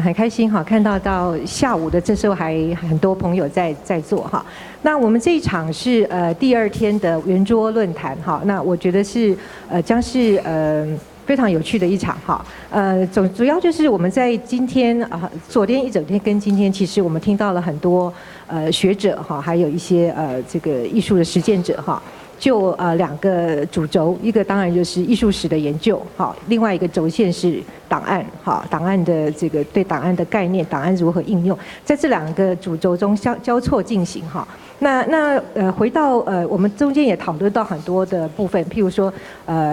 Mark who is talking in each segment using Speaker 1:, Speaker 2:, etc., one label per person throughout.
Speaker 1: 很开心哈，看到下午的这时候还很多朋友在座哈。那我们这一场是第2天的圆桌论坛哈，那我觉得是将是非常有趣的一场哈。主要就是我们在今天昨天一整天跟今天，其实我们听到了很多学者哈，还有一些这个艺术的实践者哈。就2个主轴，一个当然就是艺术史的研究，好，另外一个轴线是档案，好，档案的这个对档案的概念，档案如何应用，在这2个主轴中交错进行哈。那回到我们中间也讨论到很多的部分，譬如说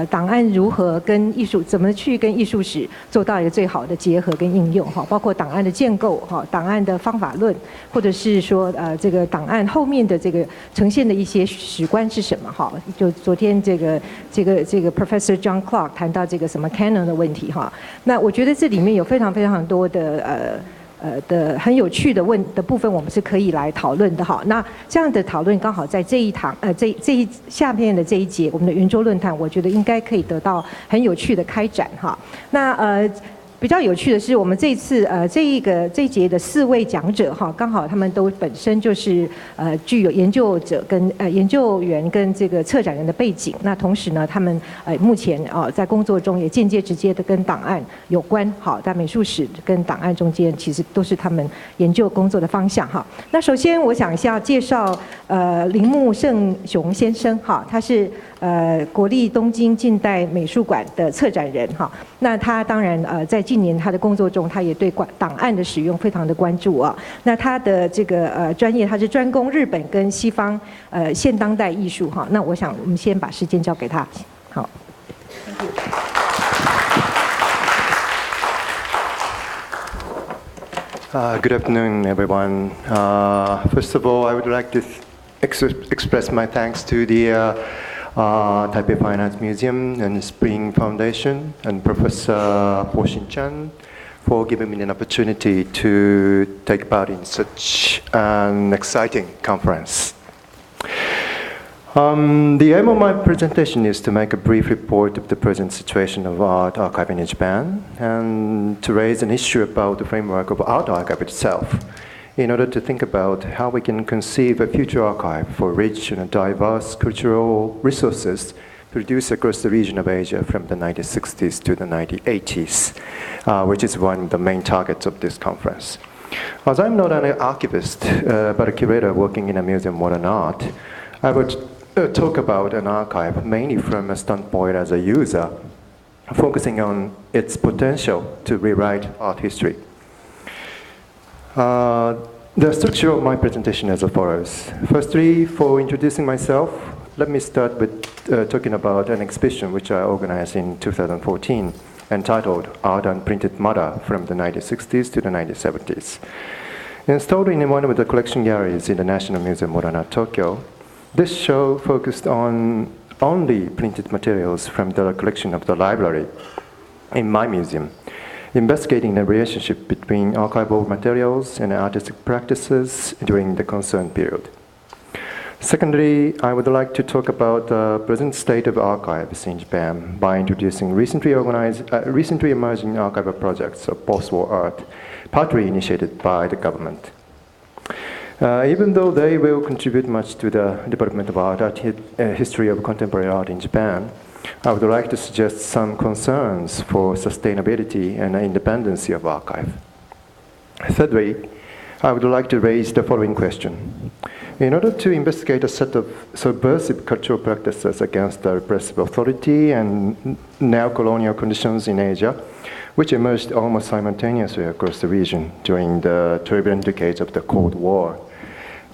Speaker 1: 档案如何跟艺术怎么去跟艺术史做到一个最好的结合跟应用哈，包括档案的建构哈，档案的方法论，或者是说这个档案后面的这个呈现的一些史观是什么哈？就昨天这个 Professor John Clark 谈到这个什么 canon 的问题哈，那我觉得这里面有非常非常多的的很有趣的部分，我们是可以来讨论的哈。那这样的讨论刚好在这一堂下面的这一节，我们的圆桌论坛，我觉得应该可以得到很有趣的开展哈。那比较有趣的是，我们这一次这一节的4位讲者哈，刚好他们都本身就是具有研究者跟研究员跟这个策展人的背景。那同时呢，他们目前在工作中也间接直接的跟档案有关，好，在美术史跟档案中间，其实都是他们研究工作的方向哈。那首先我想要介绍铃木胜雄先生哈，他是国立东京近代美术馆的策展人哈。那他当然在近年他的工作中，他也对档案的使用非常的关注啊。那他的这个专业，他是专攻日本跟西方现当代艺术哈。那我想我们先把时间交给他，好。
Speaker 2: Good afternoon, everyone. First of all, I would like to express my thanks to the Taipei Fine Arts Museum and Spring Foundation and Professor Sunjung for giving me an opportunity to take part in such an exciting conference. The aim of my presentation is to make a brief report of the present situation of art archiving in Japan and to raise an issue about the framework of art archive itself in order to think about how we can conceive a future archive for rich and diverse cultural resources produced across the region of Asia from the 1960s to the 1980s, which is one of the main targets of this conference. As I'm not an archivist, but a curator working in a museum of modern art, I would talk about an archive mainly from a standpoint as a user, focusing on its potential to rewrite art history. The structure of my presentation is as follows. Firstly, for introducing myself, let me start with talking about an exhibition which I organized in 2014, entitled Art and Printed Matter from the 1960s to the 1970s. Installed in one of the collection galleries in the National Museum of Modern Art, Tokyo, this show focused on only printed materials from the collection of the library in my museum, investigating the relationship between archival materials and artistic practices during the concerned period. Secondly, I would like to talk about the present state of archives in Japan by introducing recently emerging archival projects of post-war art, partly initiated by the government. Even though they will contribute much to the development of art history of contemporary art in Japan, I would like to suggest some concerns for sustainability and independence of archive. Thirdly, I would like to raise the following question. In order to investigate a set of subversive cultural practices against the repressive authority and neo-colonial conditions in Asia, which emerged almost simultaneously across the region during the turbulent decades of the Cold War,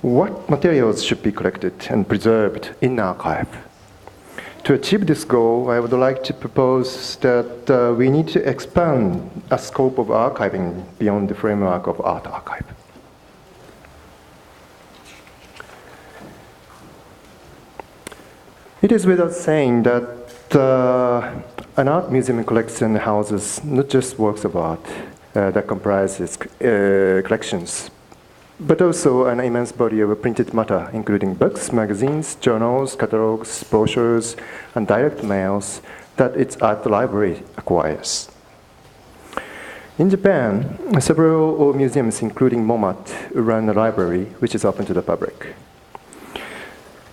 Speaker 2: what materials should be collected and preserved in archive? To achieve this goal, I would like to propose that we need to expand a scope of archiving beyond the framework of art archive. It is without saying that an art museum collection houses not just works of art that comprises collections, but also an immense body of printed matter, including books, magazines, journals, catalogs, brochures, and direct mails that its art library acquires. In Japan, several museums, including MoMAT, run a library which is open to the public.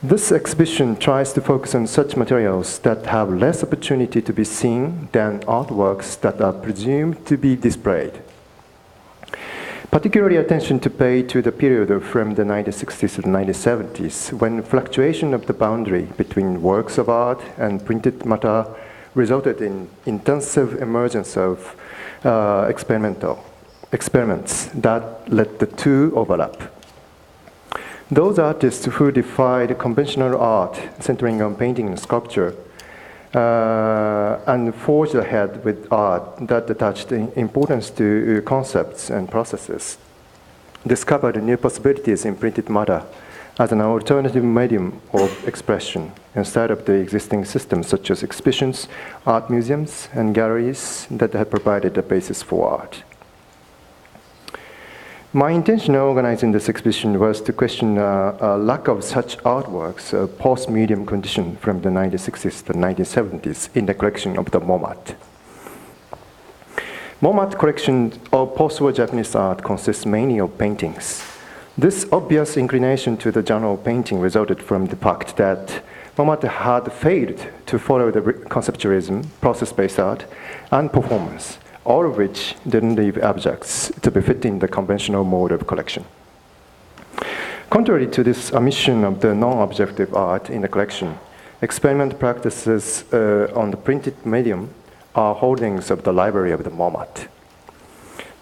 Speaker 2: This exhibition tries to focus on such materials that have less opportunity to be seen than artworks that are presumed to be displayed. Particularly attention to pay to the period from the 1960s to the 1970s, when fluctuation of the boundary between works of art and printed matter resulted in intensive emergence of experiments that let the two overlap. Those artists who defied conventional art centering on painting and sculpture and forged ahead with art that attached importance to concepts and processes discovered new possibilities in printed matter as an alternative medium of expression instead of the existing systems such as exhibitions, art museums, and galleries that had provided the basis for art. My intention in organizing this exhibition was to question a lack of such artworks, a post-medium condition from the 1960s to the 1970s in the collection of the MoMAT. MoMAT collection of post-war Japanese art consists mainly of paintings. This obvious inclination to the genre of painting resulted from the fact that MoMAT had failed to follow the conceptualism, process-based art, and performance, all of which didn't leave objects to befit in the conventional mode of collection. Contrary to this omission of the non-objective art in the collection, experiment practices on the printed medium are holdings of the library of the MoMAT.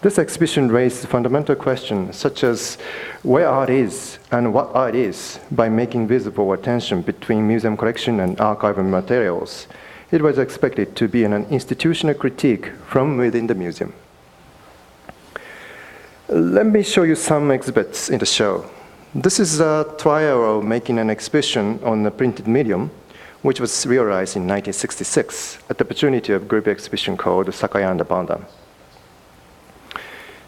Speaker 2: This exhibition raised fundamental questions such as where art is and what art is by making visible a tension between museum collection and archival materials. It was expected to be an institutional critique from within the museum. Let me show you some exhibits in the show. This is a trial of making an exhibition on the printed medium, which was realized in 1966 at the opportunity of a group exhibition called Sakaya and Abandon.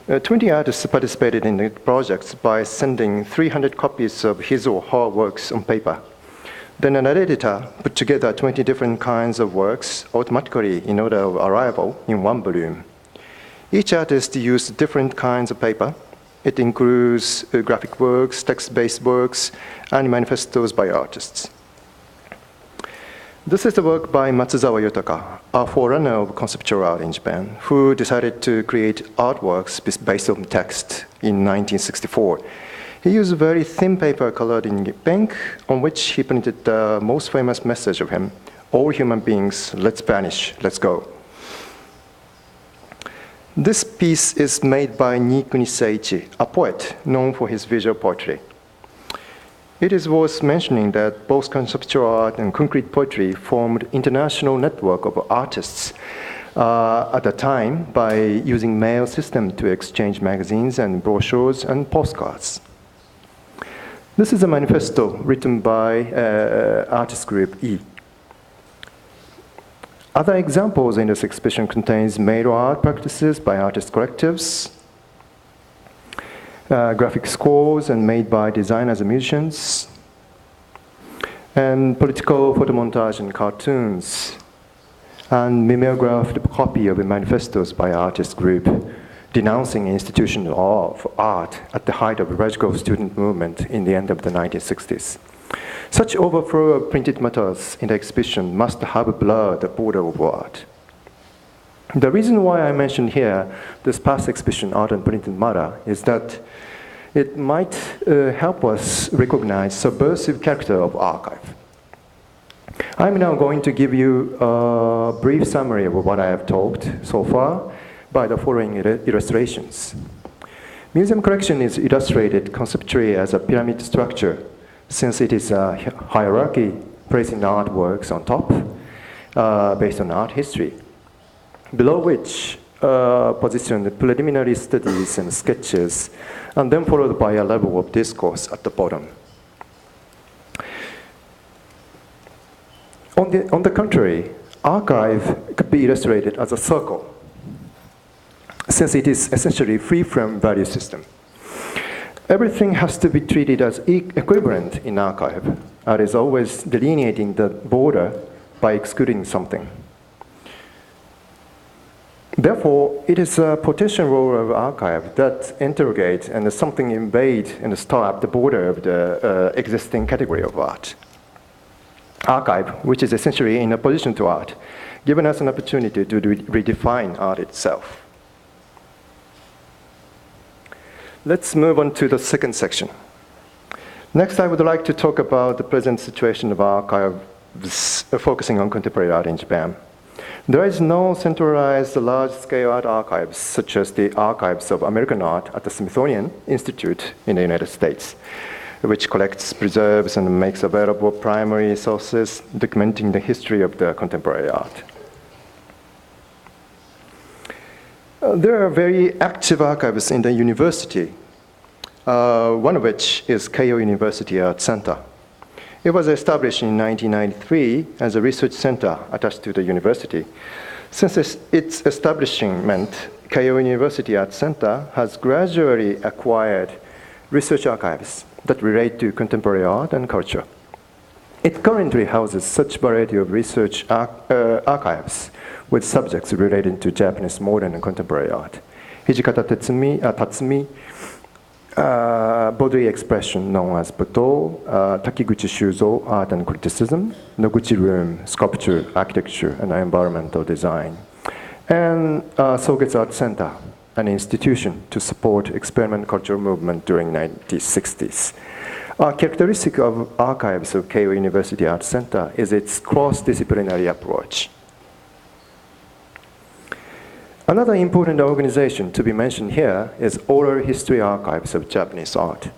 Speaker 2: 20 artists participated in the project by sending 300 copies of his or her works on paper. Then an editor put together 20 different kinds of works automatically in order of arrival in one volume. Each artist used different kinds of paper. It includes graphic works, text-based works, and manifestos by artists. This is the work by Matsuzawa Yutaka, a forerunner of conceptual art in Japan, who decided to create artworks based on text in 1964. He used very thin paper colored in pink, on which he printed the most famous message of him: all human beings, let's vanish, let's go. This piece is made by Nikuni Seiichi, a poet known for his visual poetry. It is worth mentioning that both conceptual art and concrete poetry formed international network of artists at the time by using mail system to exchange magazines and brochures and postcards. This is a manifesto written by artist group E. Other examples in this exhibition contains mail art practices by artist collectives, graphic scores and made by designers and musicians, and political photomontage and cartoons, and mimeographed copy of the manifestos by artist group denouncing institution of art at the height of the radical student movement in the end of the 1960s. Such overflow of printed matters in the exhibition must have blurred the border of art. The reason why I mentioned here this past exhibition, Art and Printed Matter, is that it might help us recognize subversive character of archive. I'm now going to give you a brief summary of what I have talked so far by the following illustrations. Museum collection is illustrated conceptually as a pyramid structure, since it is a hierarchy placing artworks on top based on art history, below which position the preliminary studies and sketches, and then followed by a level of discourse at the bottom. On the contrary, archive could be illustrated as a circle, since it is essentially free from value system. Everything has to be treated as equivalent in archive, and is always delineating the border by excluding something. Therefore, it is a potential role of archive that interrogate and something invade and stop the border of the existing category of art. Archive, which is essentially in opposition to art, given us an opportunity to redefine art itself. Let's move on to the second section. Next, I would like to talk about the present situation of archives focusing on contemporary art in Japan. There is no centralized large-scale art archives, such as the archives of American art at the Smithsonian Institute in the United States, which collects, preserves, and makes available primary sources documenting the history of the contemporary art. There are very active archives in the university, one of which is Keio University Art Center. It was established in 1993 as a research center attached to the university. Since its establishment, Keio University Art Center has gradually acquired research archives that relate to contemporary art and culture. It currently houses such variety of research archives with subjects relating to Japanese modern and contemporary art. Hijikata Tatsumi, body expression known as Buto, Takiguchi Shuzo, art and criticism, Noguchi Room, sculpture, architecture, and environmental design, and Sogetsu Art Center, an institution to support experiment cultural movement during 1960s. A characteristic of archives of Keio University Art Center is its cross-disciplinary approach. Another important organization to be mentioned here is Oral History Archives of Japanese Art.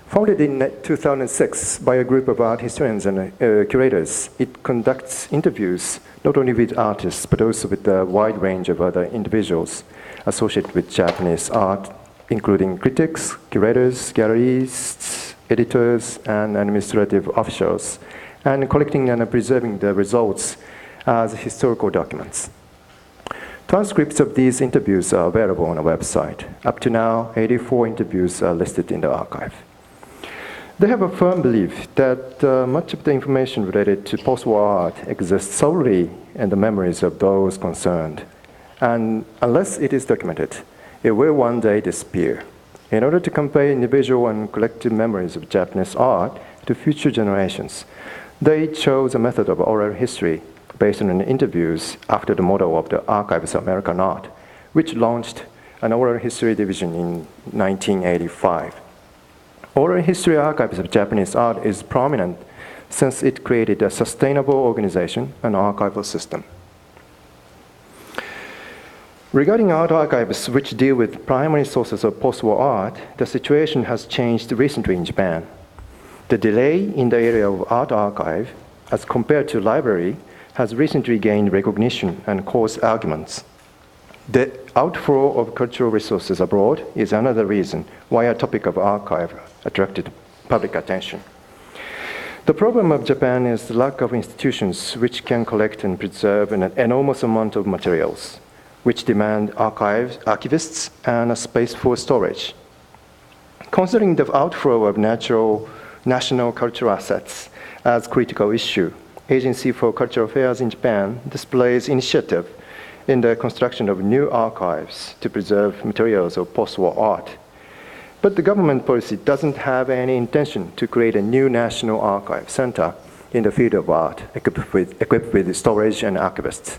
Speaker 2: Founded in 2006 by a group of art historians and curators, it conducts interviews not only with artists but also with a wide range of other individuals associated with Japanese art, including critics, curators, gallerists, editors, and administrative officials, and collecting and preserving the results as historical documents. Transcripts of these interviews are available on our website. Up to now, 84 interviews are listed in the archive. They have a firm belief that much of the information related to post-war art exists solely in the memories of those concerned, and unless it is documented, it will one day disappear. In order to convey individual and collective memories of Japanese art to future generations, they chose a method of oral history based on interviews after the model of the Archives of American Art, which launched an oral history division in 1985. Oral history archives of Japanese art is prominent since it created a sustainable organization and archival system. Regarding art archives which deal with primary sources of post-war art, the situation has changed recently in Japan. The delay in the area of art archive as compared to library has recently gained recognition and caused arguments. The outflow of cultural resources abroad is another reason why a topic of archive attracted public attention. The problem of Japan is the lack of institutions which can collect and preserve an enormous amount of materials, which demand archivists and a space for storage. Considering the outflow of national cultural assets as critical issue, Agency for Cultural Affairs in Japan displays initiative in the construction of new archives to preserve materials of post-war art. But the government policy doesn't have any intention to create a new national archive center in the field of art equipped with storage and archivists.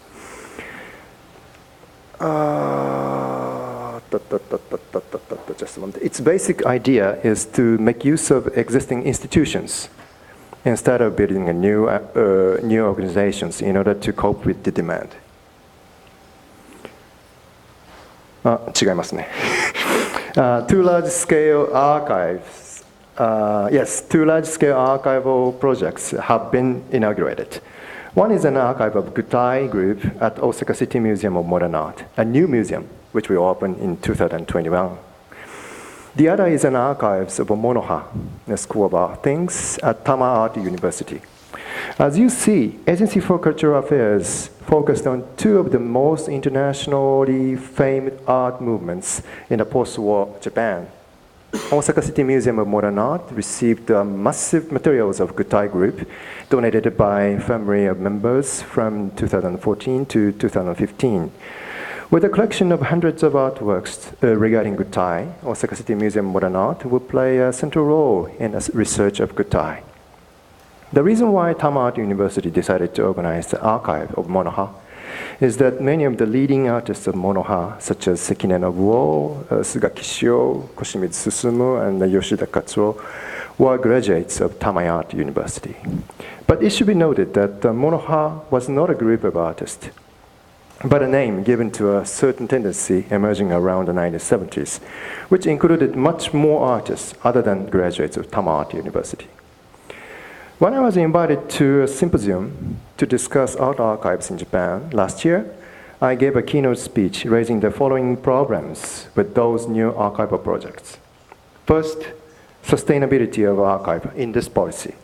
Speaker 2: Its basic idea is to make use of existing institutions instead of building a new organizations in order to cope with the demand. 違いますね。Two large-scale archives, two large-scale archival projects have been inaugurated. One is an archive of Gutai Group at Osaka City Museum of Modern Art, a new museum which will open in 2021. The other is an archives of Monoha, the School of Art Things at Tama Art University. As you see, Agency for Cultural Affairs focused on two of the most internationally famed art movements in the post-war Japan. Osaka City Museum of Modern Art received massive materials of Gutai Group donated by family of members from 2014 to 2015. With a collection of hundreds of artworks regarding Gutai, Osaka City Museum of Modern Art will play a central role in the research of Gutai. The reason why Tama Art University decided to organize the archive of Monoha is that many of the leading artists of Monoha, such as Sekine Nobuo, Suzuki Katsuo, Koshimizu Susumu, and Yoshida Katsuo, were graduates of Tama Art University. But it should be noted that Monoha was not a group of artists, but a name given to a certain tendency emerging around the 1970s, which included much more artists other than graduates of Tama Art University. When I was invited to a symposium to discuss art archives in Japan last year, I gave a keynote speech raising the following problems with those new archival projects. First, sustainability of archive in this policy.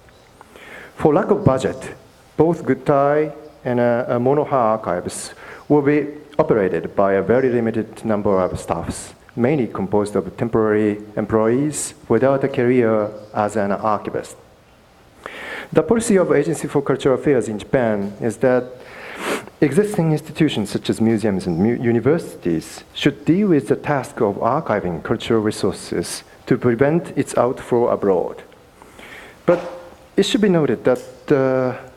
Speaker 2: For lack of budget, both Gutai and Monoha archives will be operated by a very limited number of staffs, mainly composed of temporary employees without a career as an archivist. The policy of Agency for Cultural Affairs in Japan is that existing institutions such as museums and universities should deal with the task of archiving cultural resources to prevent its outflow abroad. But it should be noted that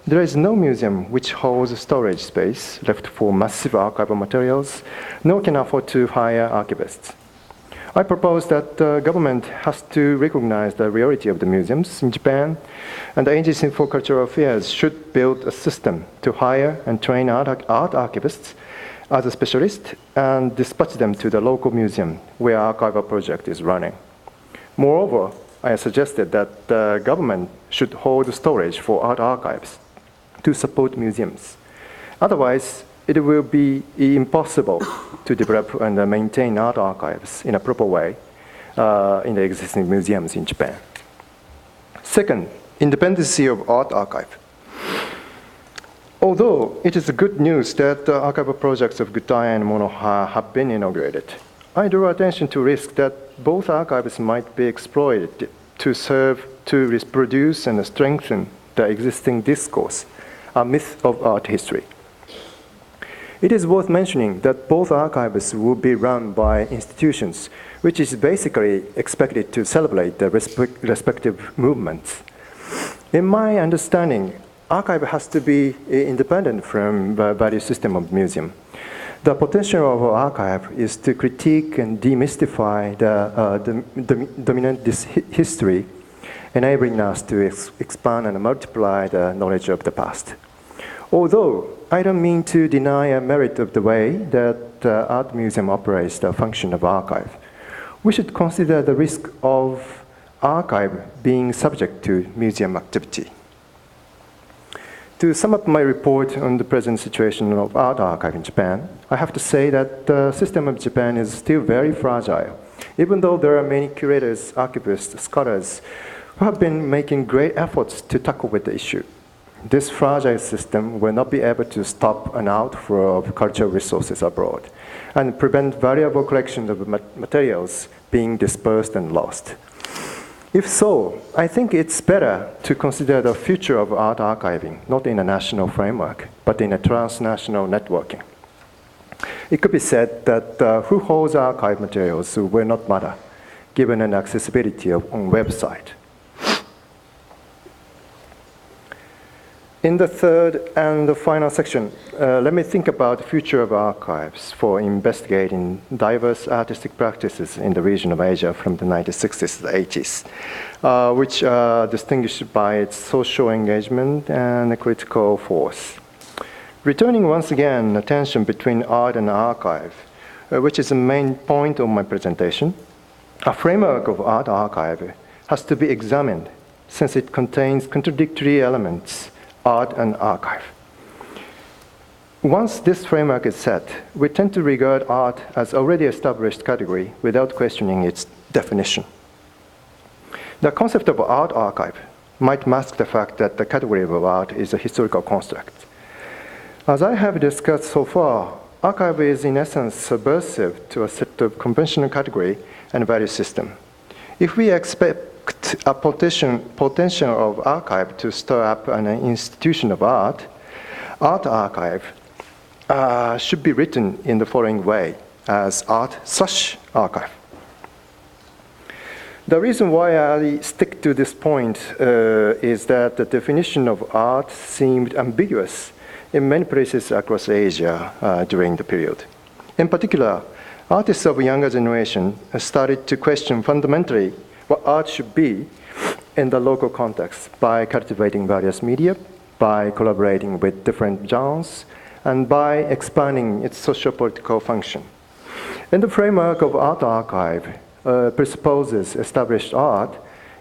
Speaker 2: there is no museum which holds storage space left for massive archival materials, nor can afford to hire archivists. I propose that the government has to recognize the reality of the museums in Japan, and the Agency for Cultural Affairs should build a system to hire and train art archivists as a specialist and dispatch them to the local museum where archival project is running. Moreover, I suggested that the government should hold storage for art archives to support museums. Otherwise, it will be impossible to develop and maintain art archives in a proper way in the existing museums in Japan. Second, independency of art archive. Although it is good news that the archival projects of Gutai and Monoha have been inaugurated, I draw attention to risk that both archives might be exploited to serve to reproduce and strengthen the existing discourse, a myth of art history. It is worth mentioning that both archives will be run by institutions, which is basically expected to celebrate the respective movements. In my understanding, archive has to be independent from the value system of museum. The potential of archive is to critique and demystify the dominant history, enabling us to expand and multiply the knowledge of the past. Although I don't mean to deny a merit of the way that the art museum operates the function of archive, we should consider the risk of archive being subject to museum activity. To sum up my report on the present situation of art archive in Japan, I have to say that the system of Japan is still very fragile, even though there are many curators, archivists, scholars who have been making great efforts to tackle with the issue. This fragile system will not be able to stop an outflow of cultural resources abroad and prevent valuable collections of materials being dispersed and lost. If so, I think it's better to consider the future of art archiving not in a national framework, but in a transnational networking. It could be said that who holds archive materials will not matter, given an accessibility on website. In the third and the final section, let me think about the future of archives for investigating diverse artistic practices in the region of Asia from the 1960s to the 80s, which are distinguished by its social engagement and a critical force. Returning once again the tension between art and archive, which is the main point of my presentation, a framework of art archive has to be examined since it contains contradictory elements, art and archive. Once this framework is set, we tend to regard art as already established category without questioning its definition. The concept of art archive might mask the fact that the category of art is a historical construct. As I have discussed so far, archive is in essence subversive to a set of conventional category and value system. If we expect a potential of archive to stir up an institution of art archive should be written in the following way as art/archive. The reason why I stick to this point is that the definition of art seemed ambiguous in many places across Asia during the period. In particular, artists of younger generation started to question fundamentally what art should be in the local context by cultivating various media, by collaborating with different genres, and by expanding its socio-political function. In the framework of art archive presupposes established art,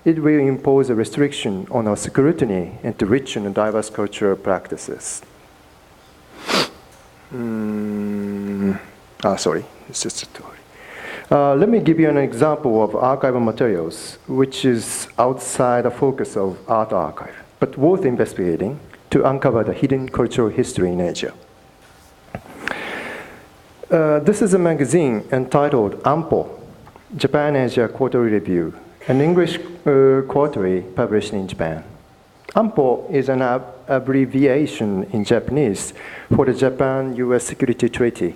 Speaker 2: it will impose a restriction on our scrutiny into rich and diverse cultural practices. Sorry, it's just a story. Let me give you an example of archival materials, which is outside the focus of art archive, but worth investigating to uncover the hidden cultural history in Asia. This is a magazine entitled AMPO, Japan Asia Quarterly Review, an English quarterly published in Japan. AMPO is an abbreviation in Japanese for the Japan-US Security Treaty,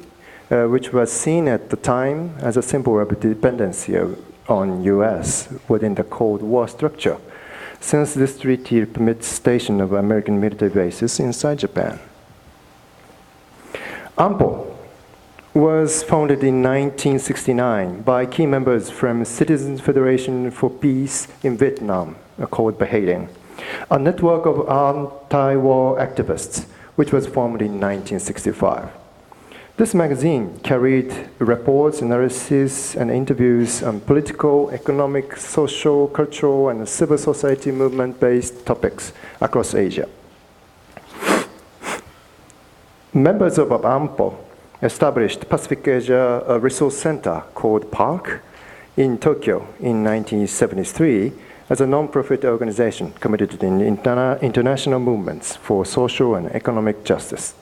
Speaker 2: which was seen at the time as a symbol of dependency on US within the Cold War structure, since this treaty permits station of American military bases inside Japan. AMPO was founded in 1969 by key members from Citizens Federation for Peace in Vietnam, called Behairen, a network of anti-war activists, which was formed in 1965. This magazine carried reports, analysis, and interviews on political, economic, social, cultural, and civil society movement-based topics across Asia. Members of AMPO established Pacific Asia Resource Center called PARC in Tokyo in 1973 as a non-profit organization committed in international movements for social and economic justice.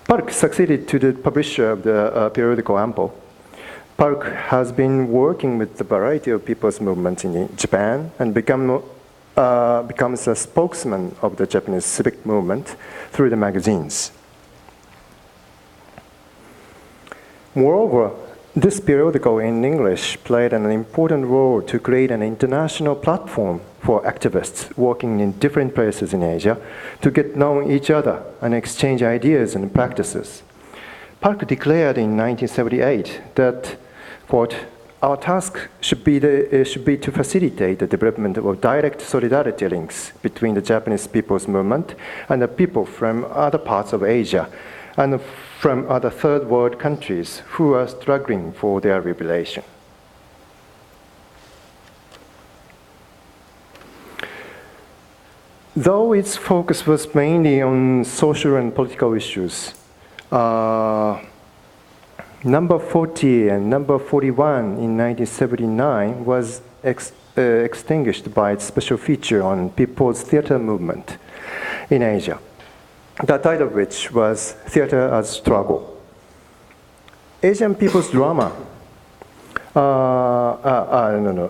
Speaker 2: PARC succeeded to the publisher of the periodical AMPO. PARC has been working with a variety of people's movements in Japan and becomes a spokesman of the Japanese civic movement through the magazines. Moreover, this periodical in English played an important role to create an international platform for activists working in different places in Asia to get known each other and exchange ideas and practices. PARC declared in 1978 that, quote, our task should be to facilitate the development of direct solidarity links between the Japanese people's movement and the people from other parts of Asia and from other third world countries who are struggling for their liberation. Though its focus was mainly on social and political issues, number 40 and number 41 in 1979 was extinguished by its special feature on people's theater movement in Asia, the title of which was Theater as Struggle. Asian People's Drama,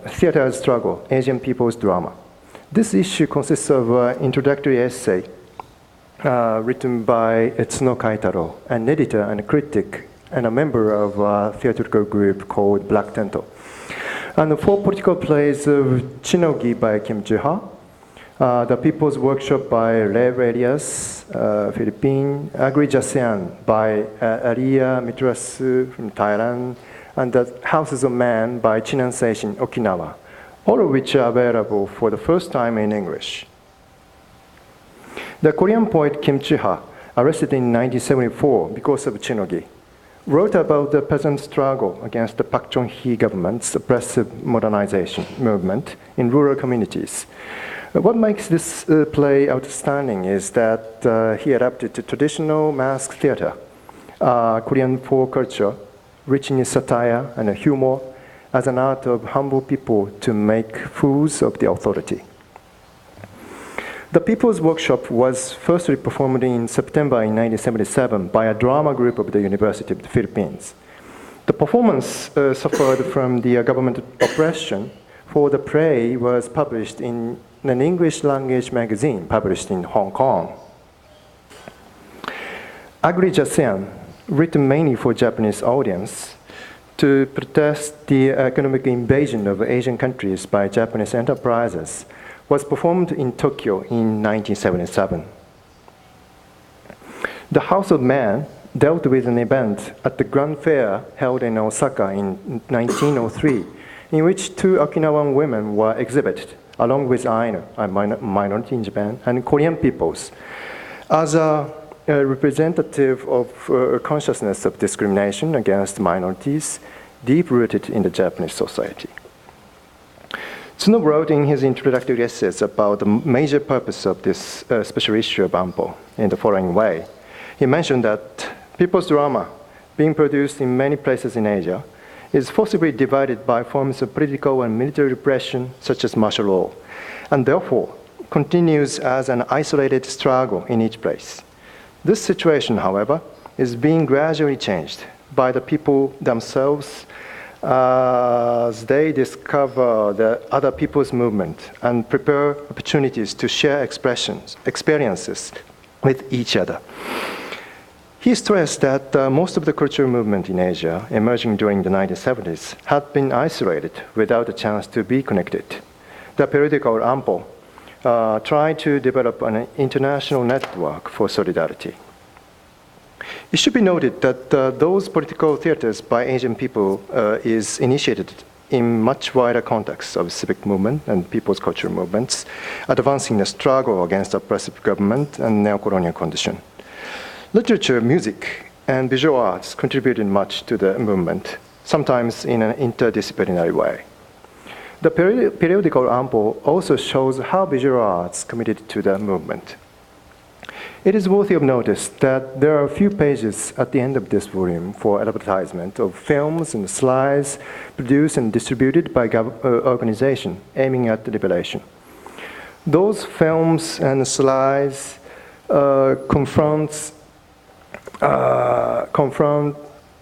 Speaker 2: Theater as Struggle, Asian People's Drama. This issue consists of an introductory essay written by Etsuno Kaitaro, an editor and a critic and a member of a theatrical group called Black Tento, and 4 political plays of Chinogi by Kim Ji-ha, The People's Workshop by Lev Elias, Philippines, Agri Jasean by Aria Mitrasu from Thailand, and The Houses of Man by Chinan Seishin, Okinawa, all of which are available for the first time in English. The Korean poet Kim Ji-ha, arrested in 1974 because of Chinogi, wrote about the peasant struggle against the Park Chung-hee government's oppressive modernization movement in rural communities. What makes this play outstanding is that he adapted to traditional mask theater, Korean folk culture, rich in satire and humor, as an art of humble people to make fools of the authority. The People's Workshop was firstly performed in September in 1977 by a drama group of the University of the Philippines. The performance suffered from the government oppression, for the play was published in an English language magazine published in Hong Kong. Ugly Jasen, written mainly for Japanese audience, to protest the economic invasion of Asian countries by Japanese enterprises, was performed in Tokyo in 1977. The House of Man dealt with an event at the Grand Fair held in Osaka in 1903, in which two Okinawan women were exhibited, along with Ainu, a minority in Japan, and Korean peoples, as a representative of consciousness of discrimination against minorities deep-rooted in the Japanese society. Tsuno wrote in his introductory essays about the major purpose of this special issue of Anpo in the following way. He mentioned that people's drama, being produced in many places in Asia, is forcibly divided by forms of political and military repression, such as martial law, and therefore continues as an isolated struggle in each place. This situation, however, is being gradually changed by the people themselves as they discover the other people's movement and prepare opportunities to share experiences with each other. He stressed that most of the cultural movement in Asia emerging during the 1970s had been isolated without a chance to be connected. The periodical Anpo tried to develop an international network for solidarity. It should be noted that those political theaters by Asian people is initiated in much wider context of civic movement and people's cultural movements, advancing the struggle against oppressive government and neo-colonial condition. Literature, music, and visual arts contributed much to the movement, sometimes in an interdisciplinary way. The periodical Anpo also shows how visual arts committed to the movement. It is worthy of notice that there are a few pages at the end of this volume for advertisement of films and slides produced and distributed by organizations aiming at the liberation. Those films and slides confront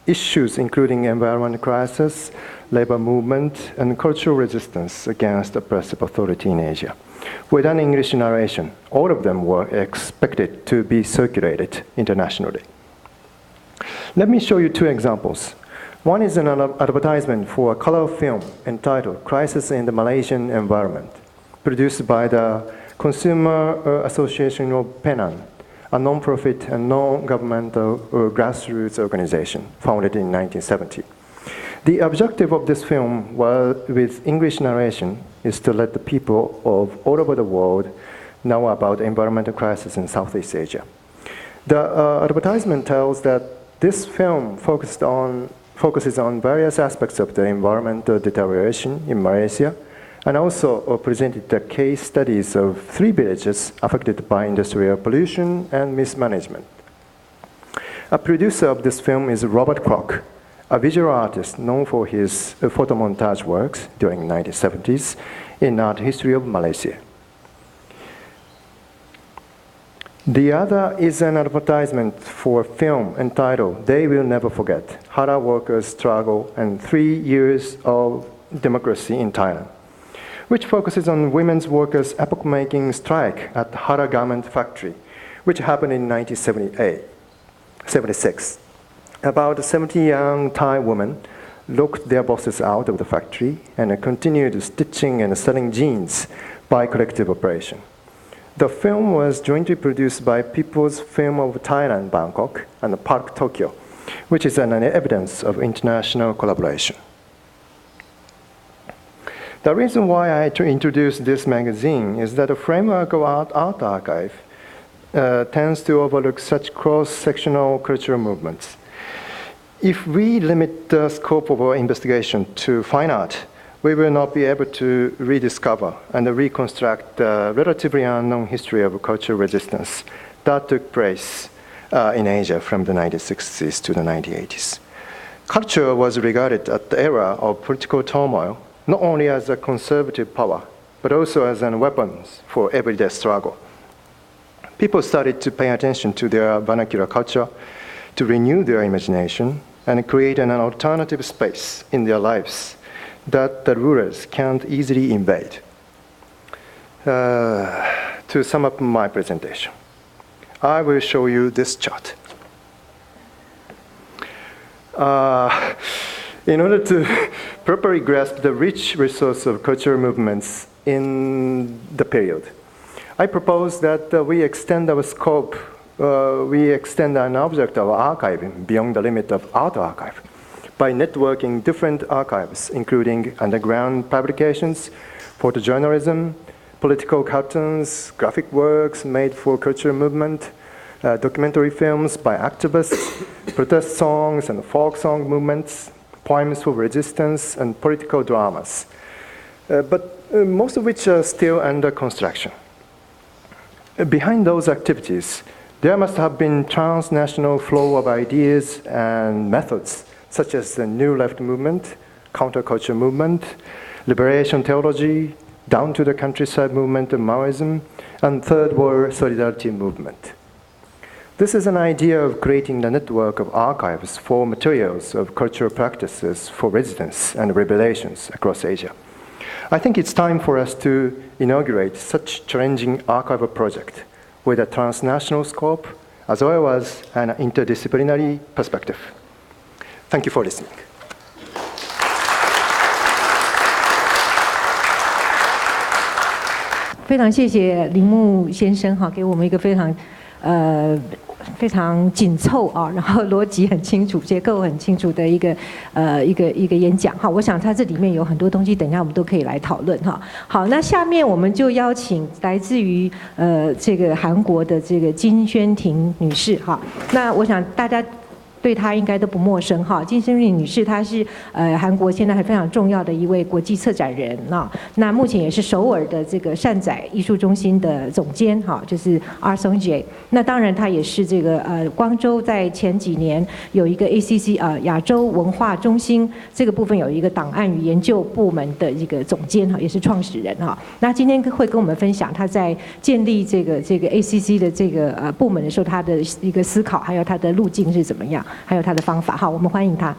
Speaker 2: issues including environment crisis, labor movement, and cultural resistance against oppressive authority in Asia. With an English narration, all of them were expected to be circulated internationally. Let me show you two examples. One is an advertisement for a color film entitled Crisis in the Malaysian Environment, produced by the Consumer Association of Penang, a non-profit and non-governmental grassroots organization founded in 1970. The objective of this film, with English narration, is to let the people of all over the world know about the environmental crisis in Southeast Asia. The advertisement tells that this film focuses on various aspects of the environmental deterioration in Malaysia, and also presented the case studies of 3 villages affected by industrial pollution and mismanagement. A producer of this film is Robert Kroc, a visual artist known for his photomontage works during the 1970s in art history of Malaysia. The other is an advertisement for a film entitled They Will Never Forget, Hara Workers' Struggle and 3 Years of Democracy in Thailand, which focuses on women's workers' epoch-making strike at the Hara Garment Factory, which happened in 1976. About 70 young Thai women locked their bosses out of the factory and continued stitching and selling jeans by collective operation. The film was jointly produced by People's Film of Thailand, Bangkok, and Park Tokyo, which is an evidence of international collaboration. The reason why I introduced this magazine is that the framework of Art Archive tends to overlook such cross-sectional cultural movements. If we limit the scope of our investigation to fine art, we will not be able to rediscover and reconstruct the relatively unknown history of cultural resistance that took place in Asia from the 1960s to the 1980s. Culture was regarded at the era of political turmoil not only as a conservative power, but also as a weapon for everyday struggle. People started to pay attention to their vernacular culture, to renew their imagination, and create an alternative space in their lives that the rulers can't easily invade. To sum up my presentation, I will show you this chart. In order to properly grasp the rich resource of cultural movements in the period, I propose that we extend our scope, we extend an object of archiving beyond the limit of art archive by networking different archives, including underground publications, photojournalism, political cartoons, graphic works made for cultural movement, documentary films by activists, protest songs and folk song movements, poems for resistance, and political dramas, but most of which are still under construction. Behind those activities, there must have been transnational flow of ideas and methods, such as the New Left movement, counterculture movement, liberation theology, down to the countryside movement of Maoism, and Third World Solidarity movement. This is an idea of creating a network of archives for materials of cultural practices for residents and revelations across Asia. I think it's time for us to inaugurate such challenging archival project with a transnational scope as well as an interdisciplinary perspective. Thank you for listening.
Speaker 1: 非常谢谢铃木先生哈，给我们一个非常紧凑啊，然后逻辑很清楚、结构很清楚的一个演讲哈。我想它这里面有很多东西，等一下我们都可以来讨论哈。好，那下面我们就邀请来自于这个韩国的这个金宣廷女士哈。那我想大家对她应该都不陌生哈。金宣廷女士她是韩国现在还非常重要的一位国际策展人啊。那目前也是首尔的这个善宰艺术中心的总监哈，就是 Sunjung。那当然她也是这个光州在前几年有一个 ACC 亚洲文化中心这个部分有一个档案与研究部门的一个总监哈，也是创始人哈。那今天会跟我们分享她在建立这个 ACC 的这个部门的时候，她的一个思考，还有她的路径是怎么样。还有他的方法，好，我们欢迎他。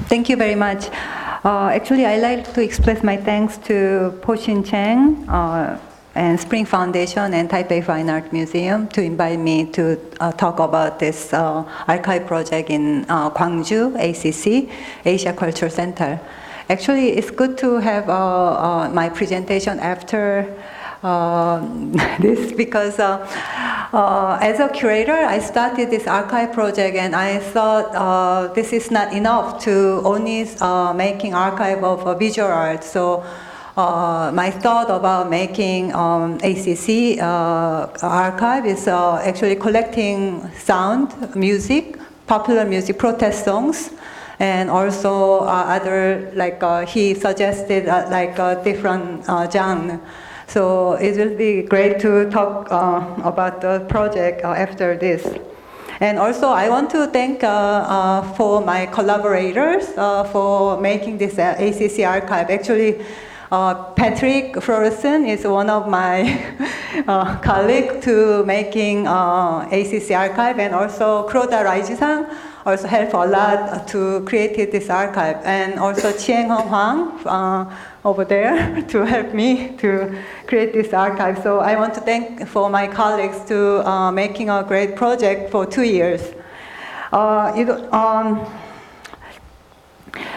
Speaker 3: Thank you very much. Actually, I like to express my thanks to Po-Shin Chang and Spring Foundation and Taipei Fine Arts Museum to invite me to talk about this archive project in Gwangju, ACC, Asia Culture Center. Actually, it's good to have my presentation after this because as a curator, I started this archive project and I thought this is not enough to only making archive of visual art. So my thought about making ACC archive is actually collecting sound, music, popular music, protest songs, and also other, like he suggested, like different genre. So it will be great to talk about the project after this. And also I want to thank for my collaborators for making this ACC archive. Actually, Patrick Florison is one of my colleagues to making ACC archive, and also Kroda Raiji-san also helped a lot to create this archive, and also Chiang Hong over there to help me to create this archive. So I want to thank for my colleagues to making a great project for 2 years.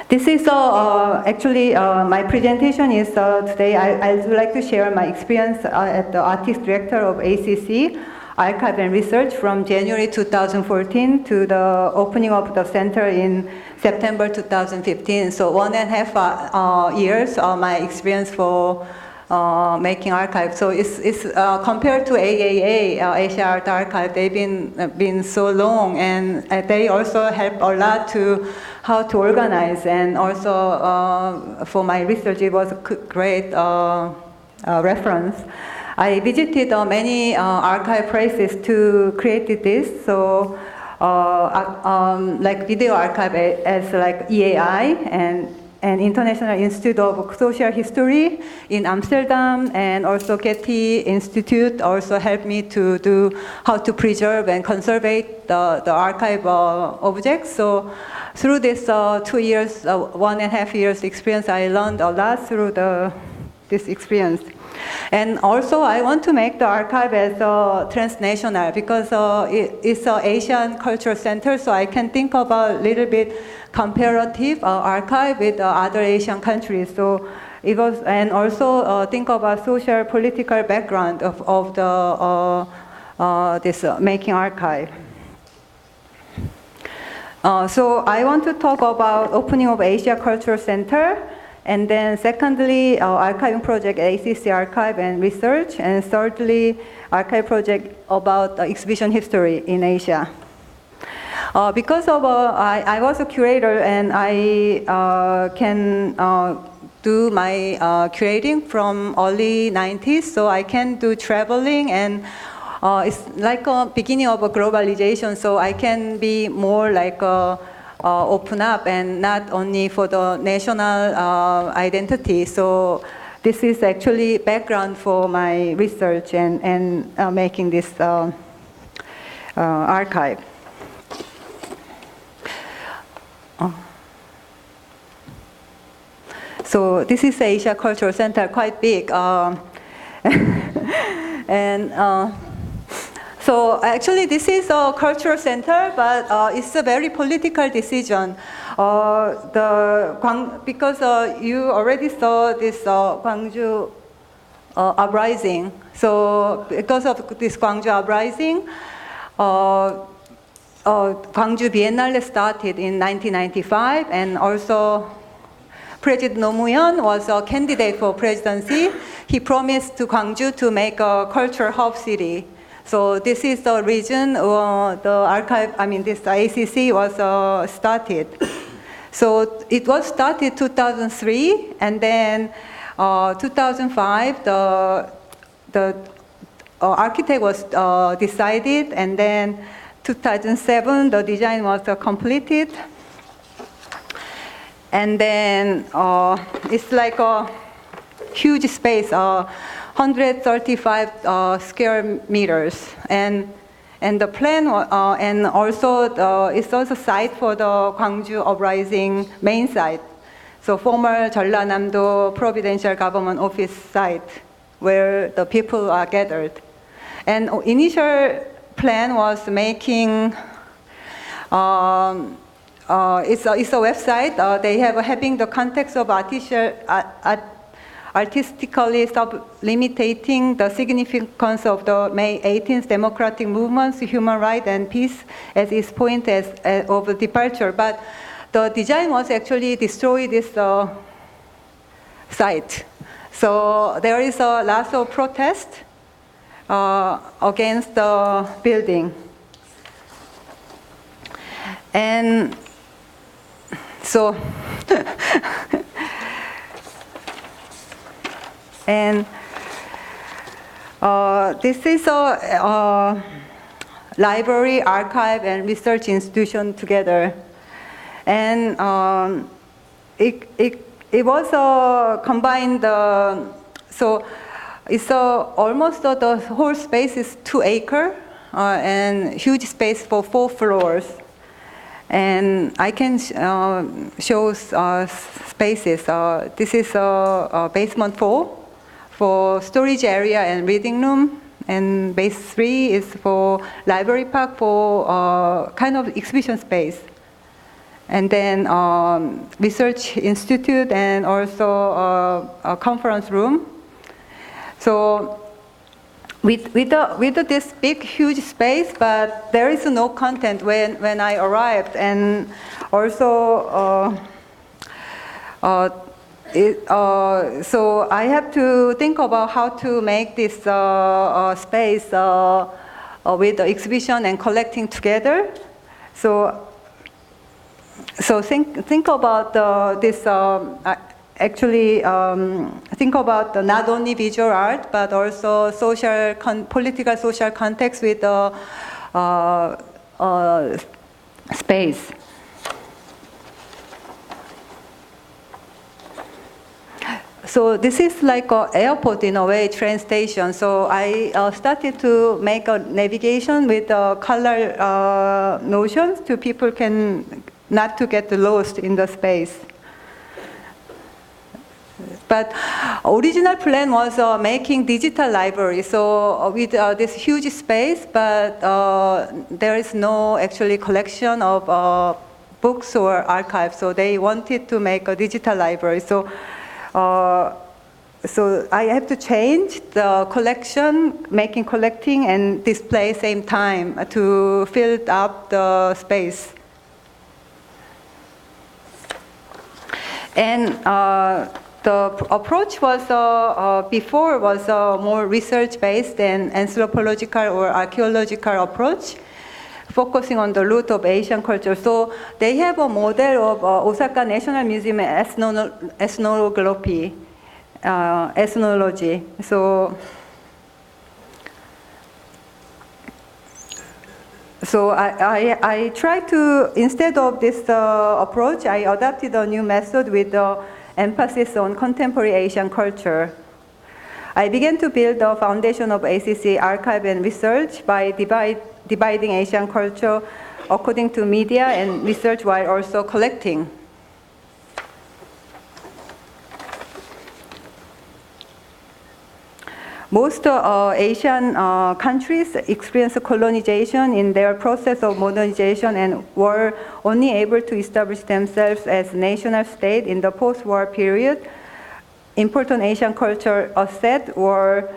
Speaker 3: This is actually my presentation is today. I would like to share my experience as the artist director of ACC Archive and Research from January 2014 to the opening of the center in September 2015. So 1.5 years my experience for making archives. So it's compared to AAA, Asia Art Archive, they've been so long, and they also help a lot to how to organize, and also for my research it was a great reference. I visited many archive places to create this. So like video archive as like EAI and International Institute of Social History in Amsterdam, and also Getty Institute also helped me to do how to preserve and conserve the archive objects. So through this 2 years, 1.5 years experience, I learned a lot through the this experience. And also, I want to make the archive as transnational because it's an Asian cultural center, so I can think about a little bit comparative archive with other Asian countries. So it was, and also think about social political background of the this making archive. So I want to talk about opening of Asia Cultural Center, and then secondly, archiving project ACC Archive and Research, and thirdly, archive project about exhibition history in Asia. Because of I was a curator and I can do my curating from early 90s, so I can do traveling, and it's like a beginning of a globalization, so I can be more like open up and not only for the national identity. So this is actually background for my research and making this archive. So this is Asia Cultural Center, quite big. And so actually this is a cultural center, but it's a very political decision. Because you already saw this Gwangju uprising. So because of this Gwangju uprising, Gwangju Biennale started in 1995, and also President Nomuyon was a candidate for presidency. He promised to Gwangju to make a cultural hub city. So this is the region the archive, this ACC was started. So it was started 2003, and then 2005 the architect was decided, and then 2007 the design was completed. And then it's like a huge space, 135 square meters, and the plan, and also it's also site for the Gwangju uprising main site, so former Jeollanam-do Provincial Government Office site where the people are gathered. And initial plan was making. It's a website. They have having the context of artistically sublimating the significance of the May 18th democratic movements, human rights, and peace as its point of departure. But the design was actually destroy this site. So there is a lot of protest against the building. And so, and this is a library, archive, and research institution together. And it was combined, so it's almost the whole space is 2 acres and huge space for 4 floors. And I can show spaces. This is basement 4 for storage area and reading room, and base 3 is for library park for kind of exhibition space. And then research institute and also a conference room. So with this big, huge space, but there is no content when I arrived, and also so I have to think about how to make this space with the exhibition and collecting together. So think about this. Actually, think about not only visual art, but also social, political, social context with the space. So this is like an airport in a way, train station. So I started to make a navigation with color notions so people can not to get lost in the space. But original plan was making digital library, so with this huge space, but there is no actually collection of books or archives, so they wanted to make a digital library. So I have to change the collection, collecting and display same time to fill up the space. And the approach was before was more research-based and anthropological or archaeological approach, focusing on the root of Asian culture. So they have a model of Osaka National Museum ethnology. So I try to, instead of this approach, I adopted a new method with the emphasis on contemporary Asian culture. I began to build the foundation of ACC archive and research by dividing Asian culture according to media and research while also collecting. Most Asian countries experienced colonization in their process of modernization and were only able to establish themselves as national state in the post-war period. Important Asian cultural assets were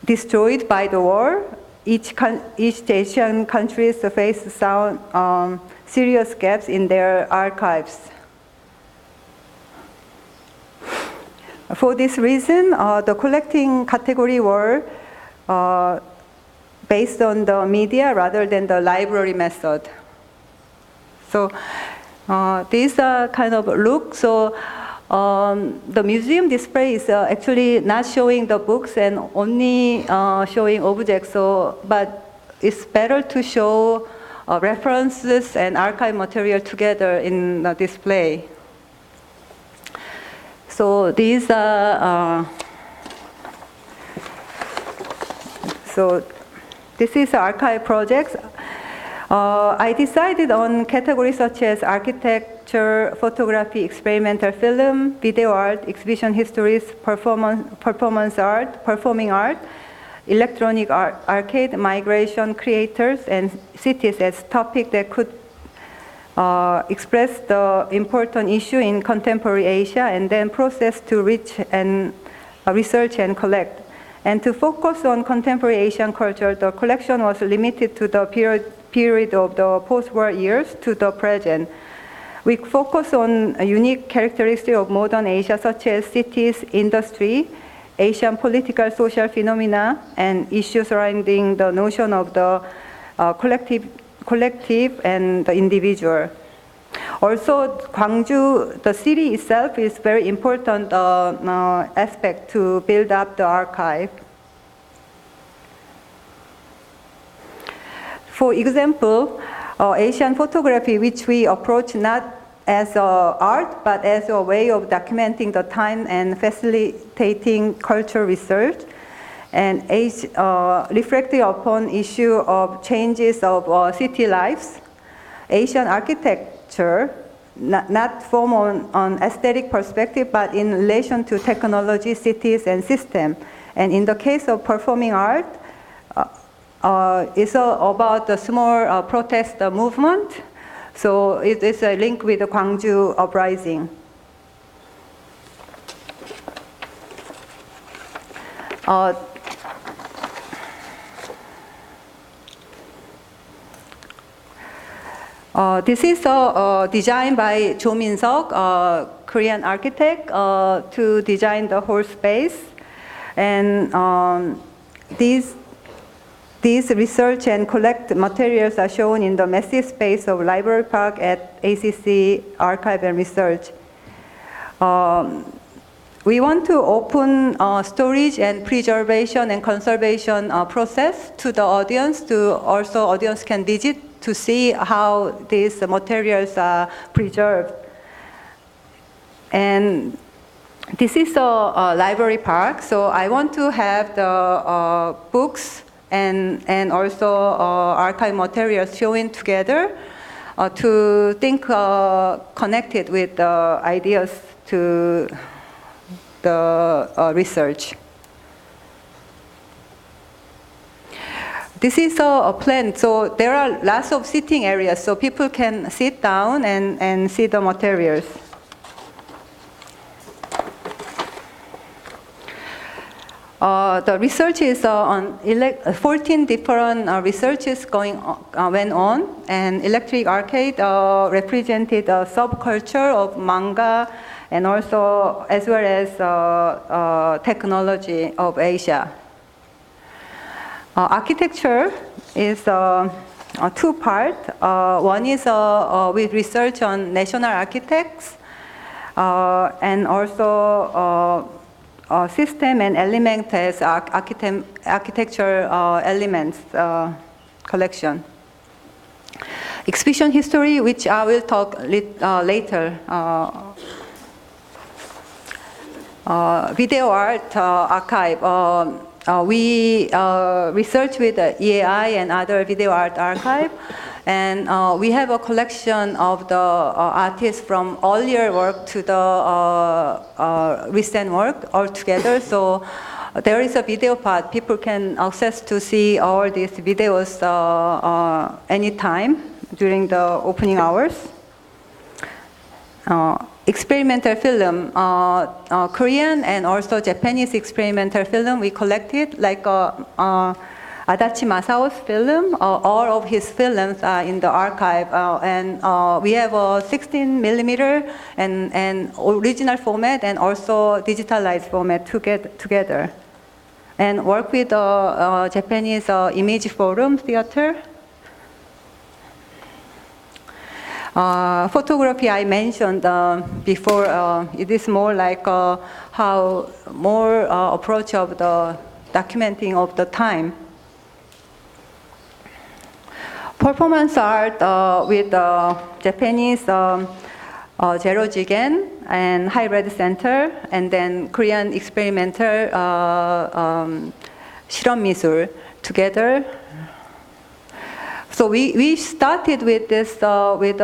Speaker 3: destroyed by the war. Each Asian country faced some serious gaps in their archives. For this reason, the collecting category were based on the media rather than the library method. So this kind of look. So the museum display is actually not showing the books and only showing objects. So, but it's better to show references and archive material together in the display. So these are, so this is archive projects. I decided on categories such as architecture, photography, experimental film, video art, exhibition histories, performance art, performing art, electronic art, arcade, migration, creators, and cities as topics that could express the important issue in contemporary Asia and then process to reach and research and collect. And to focus on contemporary Asian culture, the collection was limited to the period of the post-war years to the present. We focus on a unique characteristic of modern Asia, such as cities, industry, Asian political social phenomena, and issues surrounding the notion of the collective and the individual. Also, Gwangju, the city itself, is very important aspect to build up the archive. For example, Asian photography, which we approach not as art, but as a way of documenting the time and facilitating cultural research, and reflecting upon issue of changes of city lives. Asian architecture, not from on aesthetic perspective, but in relation to technology, cities, and system. And in the case of performing art, it's about the small protest movement. So it is a link with the Gwangju uprising. This is a design by Jo Min-seok, a Korean architect, to design the whole space. And these research and collect materials are shown in the massive space of Library Park at ACC Archive and Research. We want to open storage and preservation and conservation process to the audience, to also audience can visit to see how these materials are preserved. And this is a library park, so I want to have the books and also archive materials showing together. to think connected with the ideas to the research. This is a plan, so there are lots of sitting areas, so people can sit down and see the materials. The research is on 14 different researches went on, and Electric Arcade represented a subculture of manga and also as well as technology of Asia. Architecture is two parts. One is with research on national architects and also system and element as architecture elements collection. Exhibition history, which I will talk later. Video art archive. We research with the EAI and other video art archive, and we have a collection of the artists from earlier work to the recent work all together. So there is a video part. People can access to see all these videos anytime during the opening hours. Experimental film, Korean and also Japanese experimental film we collected, like Adachi Masao's film. All of his films are in the archive, and we have a 16 millimeter and original format and also digitalized format together. And work with the Japanese Image Forum Theater. Photography I mentioned before, it is more like how more approach of the documenting of the time. Performance art with Japanese Zero Jigen and High-Red Center, and then Korean experimental 실험 미술 together. So we started with this with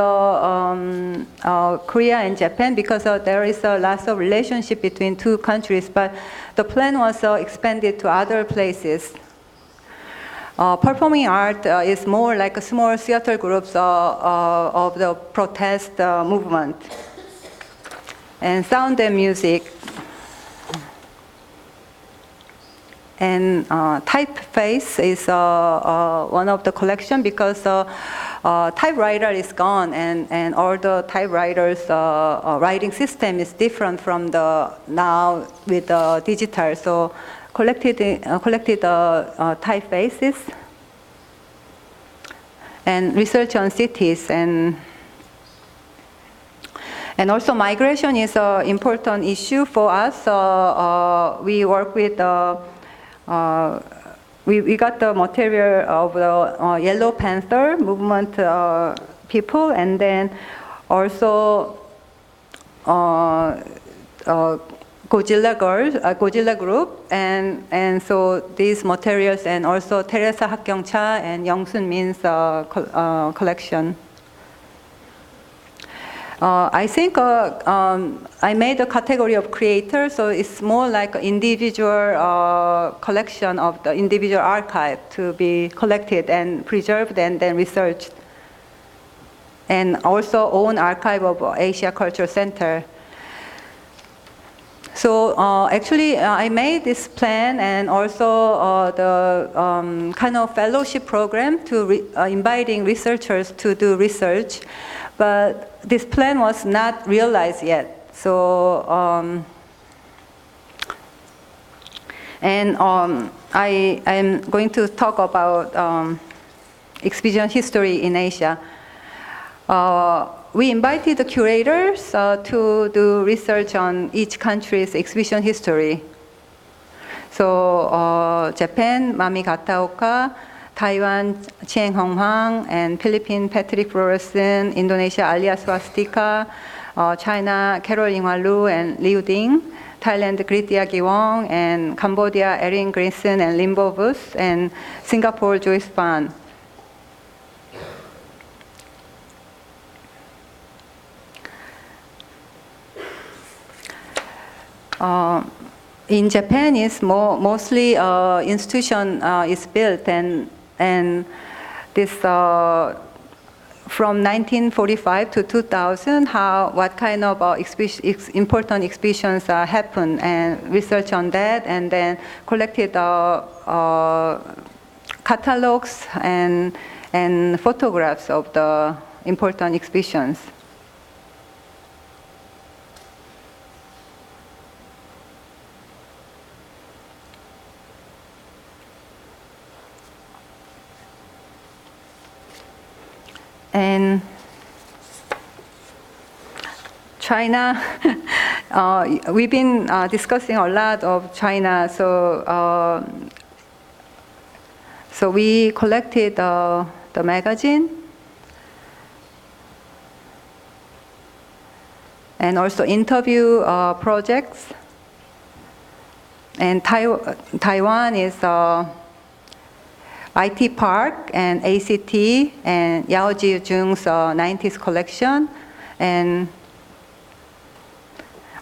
Speaker 3: Korea and Japan because there is a lot of relationship between two countries, but the plan was expanded to other places. Performing art is more like a small theater groups of the protest movement. And sound and music. And typeface is one of the collection because typewriter is gone, and all the typewriters writing system is different from the now with the digital. So collected typefaces and research on cities, and also migration is an important issue for us. We work with we got the material of the Yellow Panther movement people, and then also Godzilla girls, Godzilla group, and so these materials, and also Teresa Hakkyung-cha and Young-sun Min's collection. I think I made a category of creator, so it's more like an individual collection of the individual archive to be collected and preserved and then researched. And also own archive of Asia Cultural Center. So actually I made this plan and also the kind of fellowship program to inviting researchers to do research. But this plan was not realized yet. So, I am going to talk about exhibition history in Asia. We invited the curators to do research on each country's exhibition history. So, Japan, Mami Kataoka, Taiwan, Cheng Hong-hwang, and Philippines, Patrick Floresen, Indonesia, Alia Swastika, China, Carol Ying-Hwa and Liu Ding, Thailand, Gritia Giwong, and Cambodia, Erin Grinson and Limbo Bus, and Singapore, Joyce Fan. in Japan, is mostly institution is built, and this from 1945 to 2000, what kind of important exhibitions happened, and research on that, and then collected catalogs and photographs of the important exhibitions. And China, we've been discussing a lot of China, so we collected the magazine, and also interview projects. And Taiwan is IT Park and ACT and Yao Jijung's 90s collection, and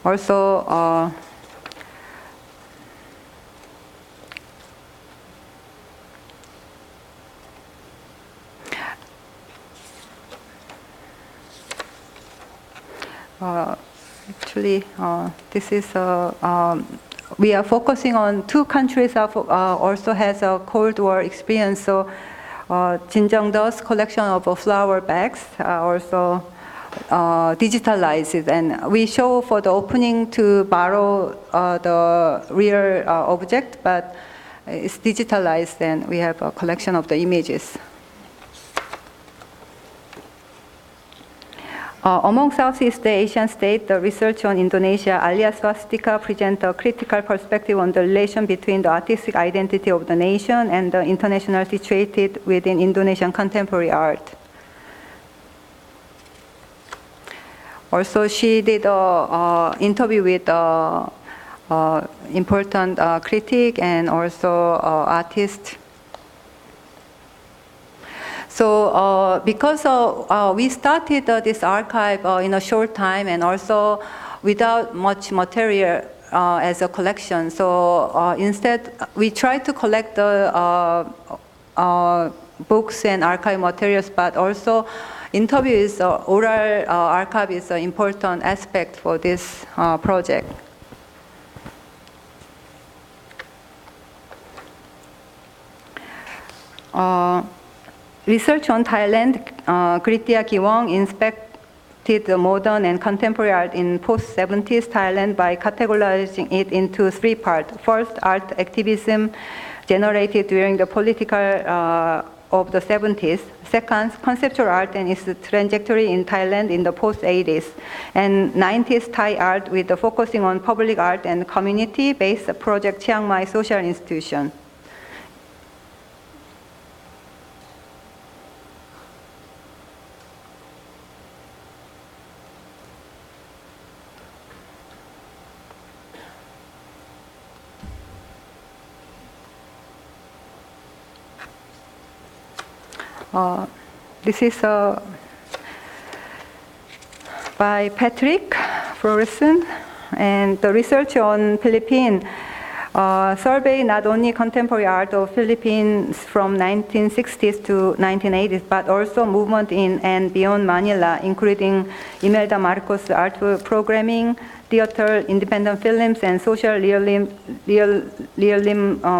Speaker 3: also actually this is we are focusing on two countries that also has a Cold War experience. So Jinjeongdo's collection of flower bags also digitalized, and we show for the opening to borrow the real object, but it's digitalized, and we have a collection of the images. Among Southeast Asian states, the research on Indonesia, alias Swastika, presents a critical perspective on the relation between the artistic identity of the nation and the international situated within Indonesian contemporary art. Also, she did an interview with important critic and also artist. So because we started this archive in a short time, and also without much material as a collection, so instead we tried to collect the books and archive materials, but also interviews, oral archive is an important aspect for this project. Research on Thailand, Kritia Kiwong inspected the modern and contemporary art in post-70s Thailand by categorizing it into three parts. First, art activism generated during the political of the 70s. Second, conceptual art and its trajectory in Thailand in the post-80s. And 90s Thai art with the focusing on public art and community-based project Chiang Mai Social Institution. This is by Patrick Florison, and the research on Philippines survey not only contemporary art of Philippines from 1960s to 1980s, but also movement in and beyond Manila, including Imelda Marcos' art programming, theater, independent films, and social realism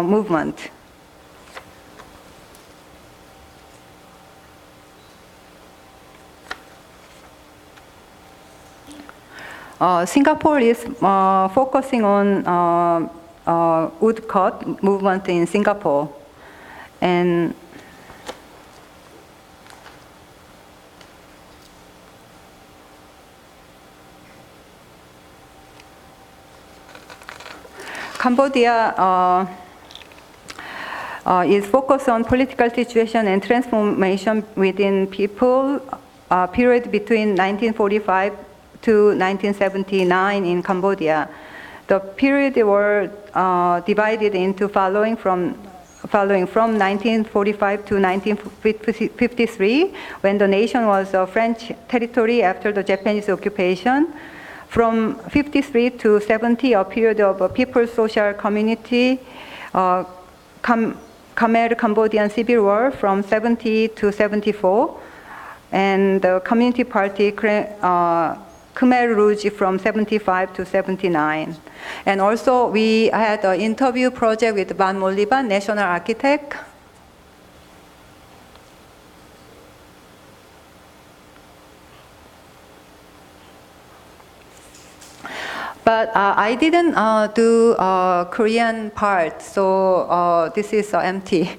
Speaker 3: movement. Singapore is focusing on woodcut movement in Singapore, and Cambodia is focused on political situation and transformation within people, period between 1945 to 1979 in Cambodia. The period were divided into following from 1945 to 1953, when the nation was a French territory after the Japanese occupation. From 53 to 70, a period of people's social community, Khmer Cambodian Civil War from 70 to 74, and the Community Party Khmer Rouge from 75 to 79. And also we had an interview project with Van Mollivan, national architect. But I didn't do Korean part, so this is empty.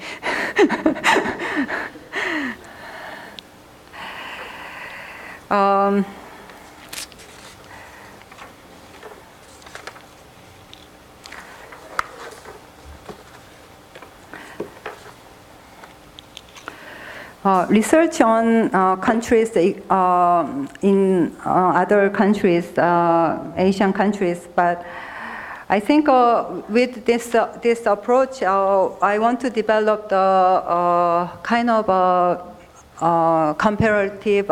Speaker 3: Research on countries in other countries, Asian countries, but I think with this approach, I want to develop the kind of comparative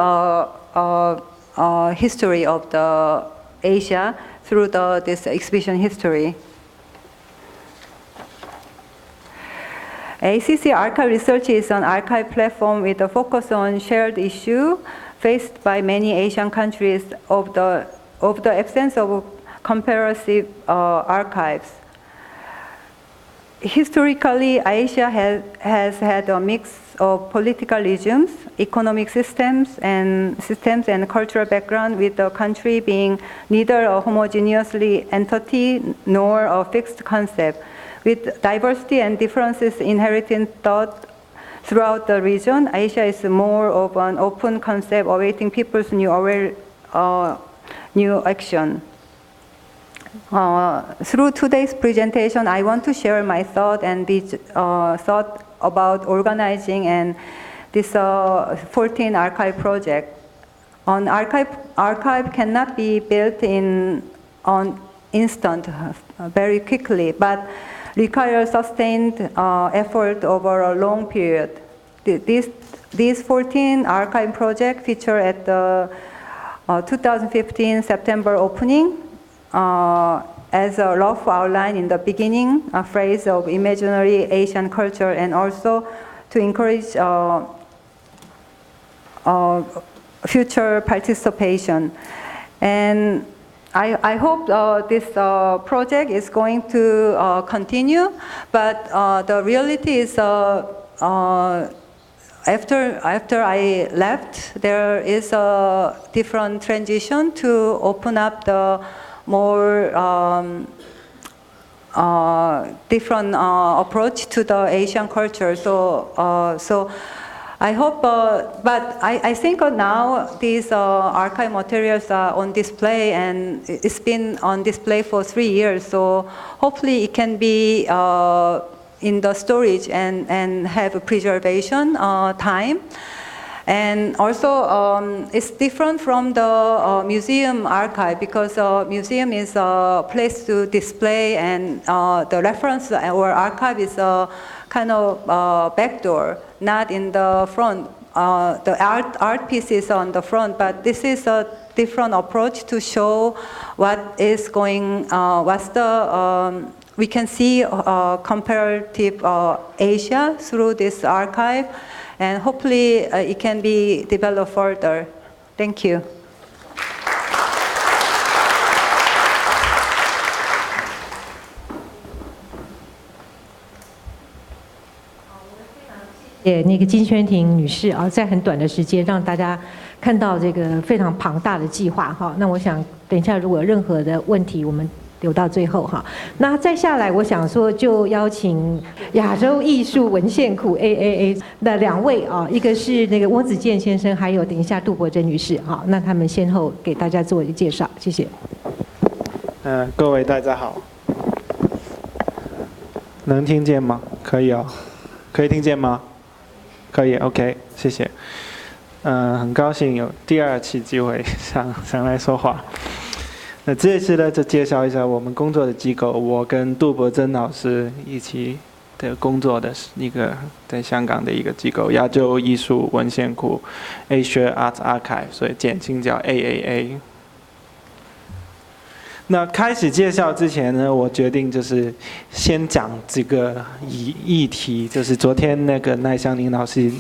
Speaker 3: history of the Asia through this exhibition history. ACC Archive Research is an archive platform with a focus on shared issue faced by many Asian countries of the absence of comparative archives. Historically, Asia has had a mix of political regimes, economic systems and cultural background, with the country being neither a homogeneously entity nor a fixed concept. With diversity and differences inherent in thought throughout the region, Asia is more of an open concept awaiting people's new action. Through today's presentation, I want to share my thought about organizing and this 14 archive project. An archive cannot be built on instant, very quickly, but requires sustained effort over a long period. These 14 archive projects feature at the 2015 September opening as a rough outline in the beginning, a phrase of imaginary Asian culture, and also to encourage future participation. And I hope this project is going to continue, but the reality is after I left, there is a different transition to open up the more different approach to the Asian culture. So I hope, but I think now these archive materials are on display, and it's been on display for 3 years. So hopefully it can be in the storage and have a preservation time. And also it's different from the museum archive, because museum is a place to display, and the reference or archive is a kind of backdoor, not in the front. The art pieces on the front, but this is a different approach to show what is going, what's the, we can see comparative Asia through this archive, and hopefully it can be developed further. Thank you.
Speaker 1: 那个金宣廷女士啊，在很短的时间让大家看到这个非常庞大的计划哈。那我想等一下如果有任何的问题，我们留到最后哈。那再下来，我想说就邀请亚洲艺术文献库 AAA 的2位啊，一个是那个翁子健先生，还有等一下杜柏珍女士哈。那他们先后给大家做一个介绍，谢谢。
Speaker 4: 各位大家好，能听见吗？可以哦，可以听见吗？可以 ，OK， 谢谢。很高兴有第2次机会上来说话。那这一次呢，就介绍一下我们工作的机构，我跟杜柏珍老师一起的工作的一个在香港的一个机构，亚洲艺术文献库 Asia Arts Archive， 所以简称叫 AAA。那开始介绍之前呢，我决定就是先讲这个议题，就是昨天那个赖香林老师，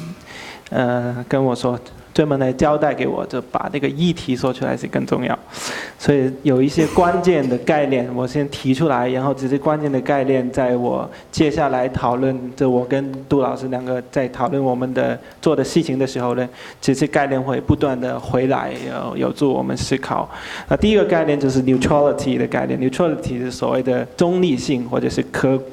Speaker 4: 跟我说，专门来交代给我，就把那个议题说出来是更重要。所以有一些关键的概念，我先提出来，然后这些关键的概念，在我接下来讨论，就我跟杜老师两个在讨论我们的做的事情的时候呢，这些概念会不断的回来，有助我们思考。那第一个概念就是 neutrality 的概念 ，neutrality 是所谓的中立性或者是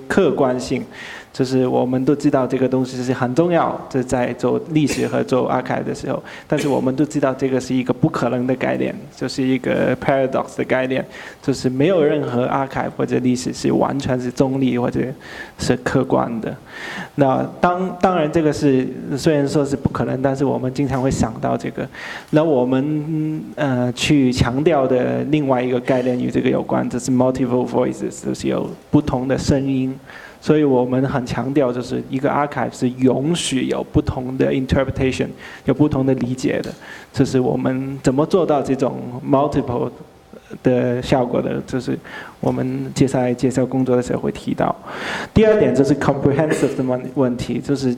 Speaker 4: 客观性。就是我们都知道这个东西是很重要，这在做历史和做 archive 的时候，但是我们都知道这个是一个不可能的概念，就是一个 paradox 的概念，就是没有任何 archive 或者历史是完全是中立或者是客观的。那当然这个是虽然说是不可能，但是我们经常会想到这个。那我们去强调的另外一个概念与这个有关，就是 multiple voices， 就是有不同的声音。所以我们很强调，就是一个 archive 是允许有不同的 interpretation， 有不同的理解的。就是我们怎么做到这种 multiple 的效果的，就是我们接下来介绍工作的时候会提到。第二点就是 comprehensive 的问题，就是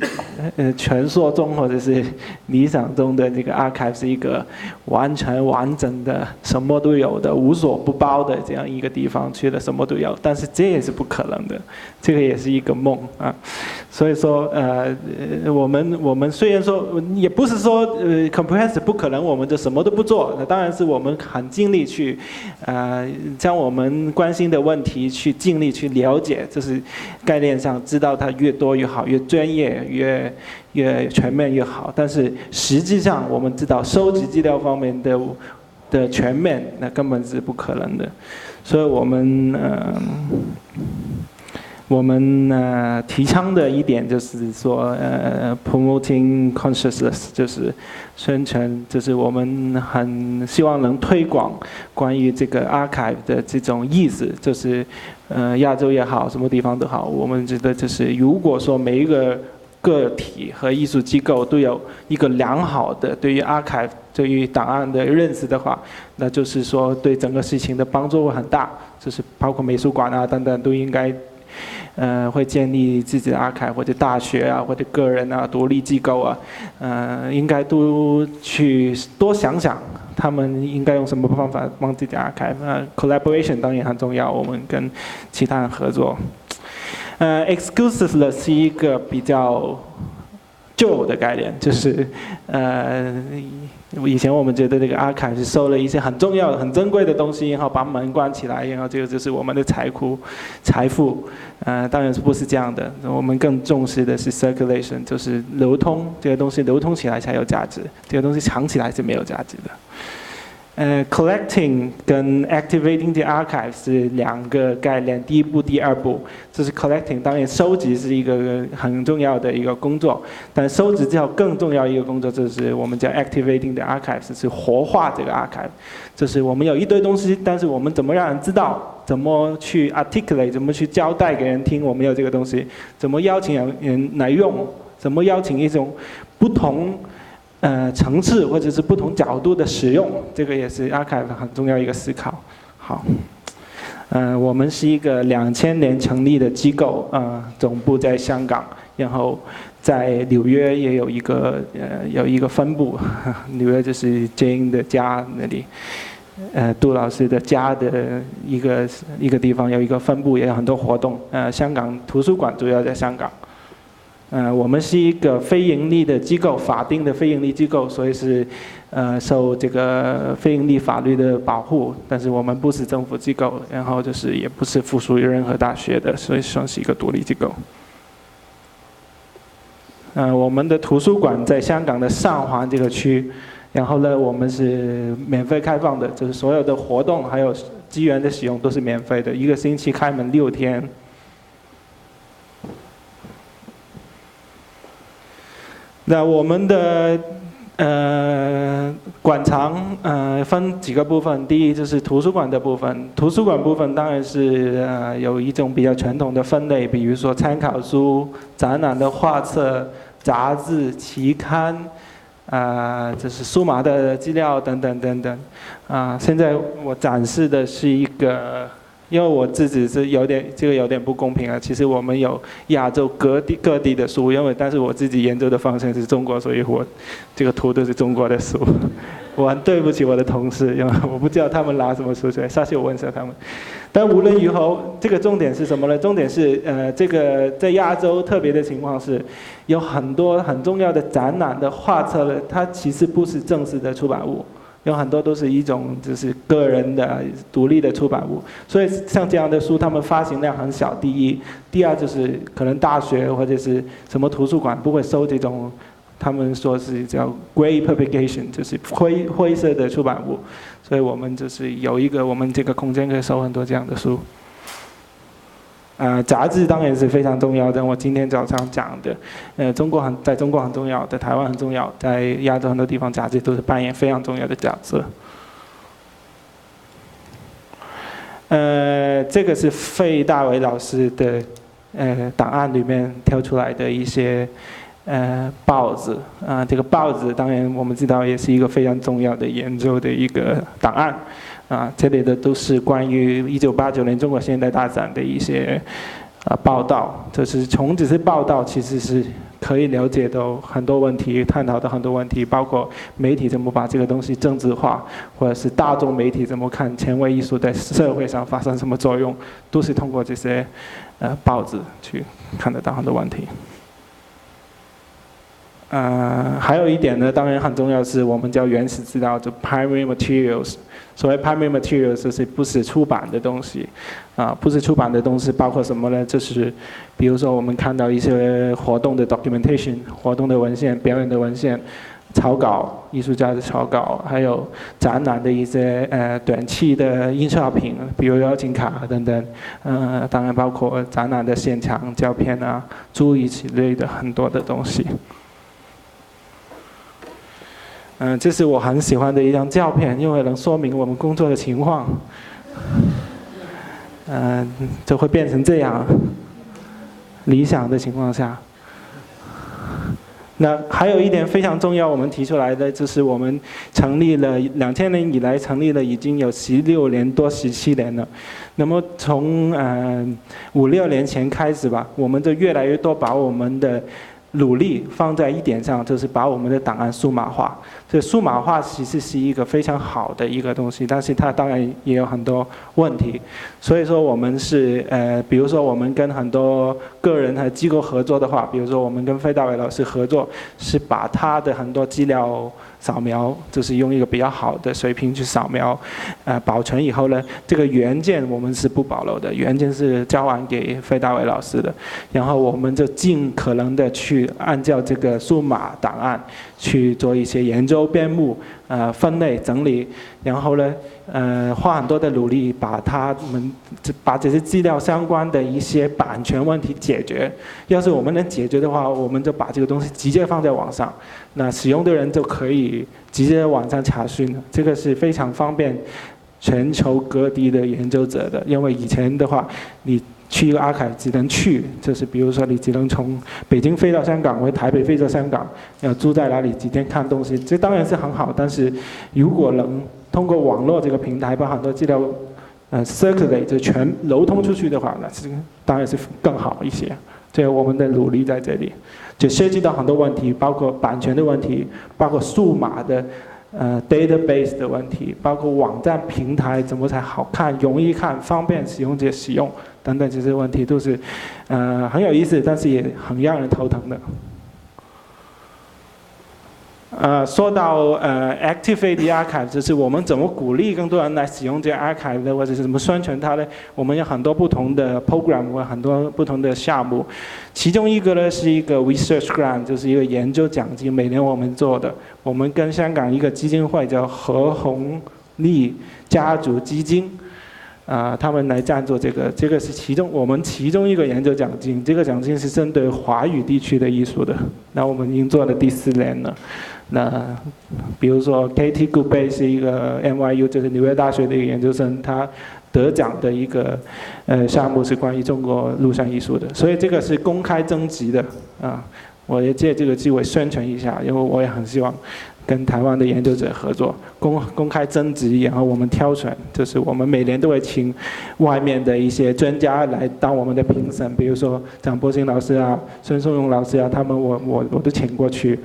Speaker 4: 传说中或者是理想中的这个 archive 是一个完全完整的、什么都有的、无所不包的这样一个地方，去了什么都有。但是这也是不可能的，这个也是一个梦啊。所以说我们虽然说也不是说comprehensive 不可能，我们就什么都不做。那当然是我们很尽力去将我们关心的问题去尽力去了解，就是概念上知道它越多越好，越专业越全面越好。但是实际上我们知道收集资料方面的全面，那根本是不可能的。所以我们提倡的一点就是说promoting consciousness， 就是宣传，就是我们很希望能推广关于这个 archive 的这种意思，就是亚洲也好，什么地方都好，我们觉得就是如果说每一个个体和艺术机构都有一个良好的对于 archive 对于档案的认识的话，那就是说对整个事情的帮助会很大，就是包括美术馆啊等等都应该会建立自己的 archive， 或者大学啊，或者个人啊，独立机构啊，应该都去多想想，他们应该用什么方法帮自己 archive。collaboration 当然很重要，我们跟其他人合作。exclusiveness 是一个比较旧的概念，就是以前我们觉得这个 archive 是收了一些很重要的、很珍贵的东西，然后把门关起来，然后这个就是我们的财富。当然不是这样的，我们更重视的是 circulation， 就是流通，这个东西流通起来才有价值，这个东西藏起来是没有价值的。collecting 跟 activating the archive 是两个概念，第一步、第二步，就是 collecting， 当然收集是一个很重要的一个工作，但收集之后更重要一个工作就是我们叫 activating the archive， 是活化这个 archive， 就是我们有一堆东西，但是我们怎么让人知道，怎么去 articulate， 怎么去交代给人听我们有这个东西，怎么邀请人来用，怎么邀请一种不同层次或者是不同角度的使用，这个也是 archive 很重要一个思考。好，我们是一个2000年成立的机构，总部在香港，然后在纽约也有一个分部，纽约就是 Jane 的家那里，杜老师的家的一个地方有一个分部，也有很多活动。香港图书馆主要在香港。我们是一个非盈利的机构，法定的非盈利机构，所以是受这个非盈利法律的保护，但是我们不是政府机构，然后就是也不是附属于任何大学的，所以算是一个独立机构。我们的图书馆在香港的上环这个区，然后呢，我们是免费开放的，就是所有的活动还有资源的使用都是免费的，一个星期开门6天。那我们的馆藏分几个部分，第一就是图书馆的部分。图书馆部分当然是有一种比较传统的分类，比如说参考书、展览的画册、杂志、期刊、就是数码的资料等等等等。现在我展示的是一个。因为我自己是有点不公平啊。其实我们有亚洲各地的书，但是我自己研究的方向是中国，所以我这个图都是中国的书。我很对不起我的同事，因为我不知道他们拿什么书出来，下次我问一下他们。但无论如何，这个重点是什么呢？重点是这个在亚洲特别的情况是，有很多很重要的展览的画册呢，它其实不是正式的出版物。有很多都是一种就是个人的独立的出版物，所以像这样的书，他们发行量很小。第一，第二就是可能大学或者是什么图书馆不会收这种，他们说是叫 grey publication， 就是灰色的出版物。所以我们就是有一个我们这个空间可以收很多这样的书。杂志当然是非常重要的，我今天早上讲的，在中国很重要，在台湾很重要，在亚洲很多地方杂志都是扮演非常重要的角色。这个是费大伟老师的档案里面挑出来的一些报纸这个报纸当然我们知道也是一个非常重要的研究的一个档案。这里的都是关于1989年中国现代大展的一些报道，就是从只是报道，其实是可以了解到很多问题，探讨的很多问题，包括媒体怎么把这个东西政治化，或者是大众媒体怎么看前卫艺术在社会上发生什么作用，都是通过这些报纸去看得到很多问题。还有一点呢，当然很重要是我们叫原始资料，就 primary materials。所谓 primary materials 就是不是出版的东西，不是出版的东西包括什么呢？就是比如说我们看到一些活动的 documentation， 活动的文献、表演的文献、草稿、艺术家的草稿，还有展览的一些短期的印刷品，比如邀请卡等等。当然包括展览的现场照片诸如此类的很多的东西。这是我很喜欢的一张照片，因为能说明我们工作的情况。就会变成这样，理想的情况下。那还有一点非常重要，我们提出来的就是我们成立了2000年以来成立了已经有16年多17年了。那么从5-6年前开始吧，我们就越来越多把我们的努力放在一点上，就是把我们的档案数码化。这数码化其实是一个非常好的一个东西，但是它当然也有很多问题。所以说我们是比如说我们跟很多个人和机构合作的话，比如说我们跟费大伟老师合作，是把他的很多资料扫描，就是用一个比较好的水平去扫描，保存以后呢，这个原件我们是不保留的，原件是交还给费大伟老师的，然后我们就尽可能的去按照这个数码档案去做一些研究、编目、分类、整理，然后呢，花很多的努力把这些资料相关的一些版权问题解决。要是我们能解决的话，我们就把这个东西直接放在网上，那使用的人就可以直接在网上查询，这个是非常方便全球各地的研究者的。因为以前的话，你去一个 archive 只能去，就是比如说你只能从北京飞到香港，或者台北飞到香港，要住在哪里几天看东西，这当然是很好。但是如果能通过网络这个平台把很多资料circulate 就全流通出去的话，那是当然是更好一些。所以我们的努力在这里，就涉及到很多问题，包括版权的问题，包括数码的database 的问题，包括网站平台怎么才好看、容易看、方便使用者使用等等，这些问题都是很有意思，但是也很让人头疼的。说到activate the archive， 就是我们怎么鼓励更多人来使用这个 archive 的，或者是怎么宣传它呢？我们有很多不同的 program 和很多不同的项目，其中一个呢是一个 research grant， 就是一个研究奖金，每年我们做的。我们跟香港一个基金会叫何鸿利家族基金，他们来赞助这个是我们其中一个研究奖金。这个奖金是针对华语地区的艺术的。那我们已经做了第4年了。那比如说 Katie Goodbay 是一个 NYU 就是纽约大学的一个研究生，他得奖的一个项目是关于中国录像艺术的，所以这个是公开征集的我也借这个机会宣传一下，因为我也很希望跟台湾的研究者合作，公开征集，然后我们挑选，就是我们每年都会请外面的一些专家来当我们的评审，比如说张伯鑫老师啊、孙颂荣老师啊，他们我都请过去。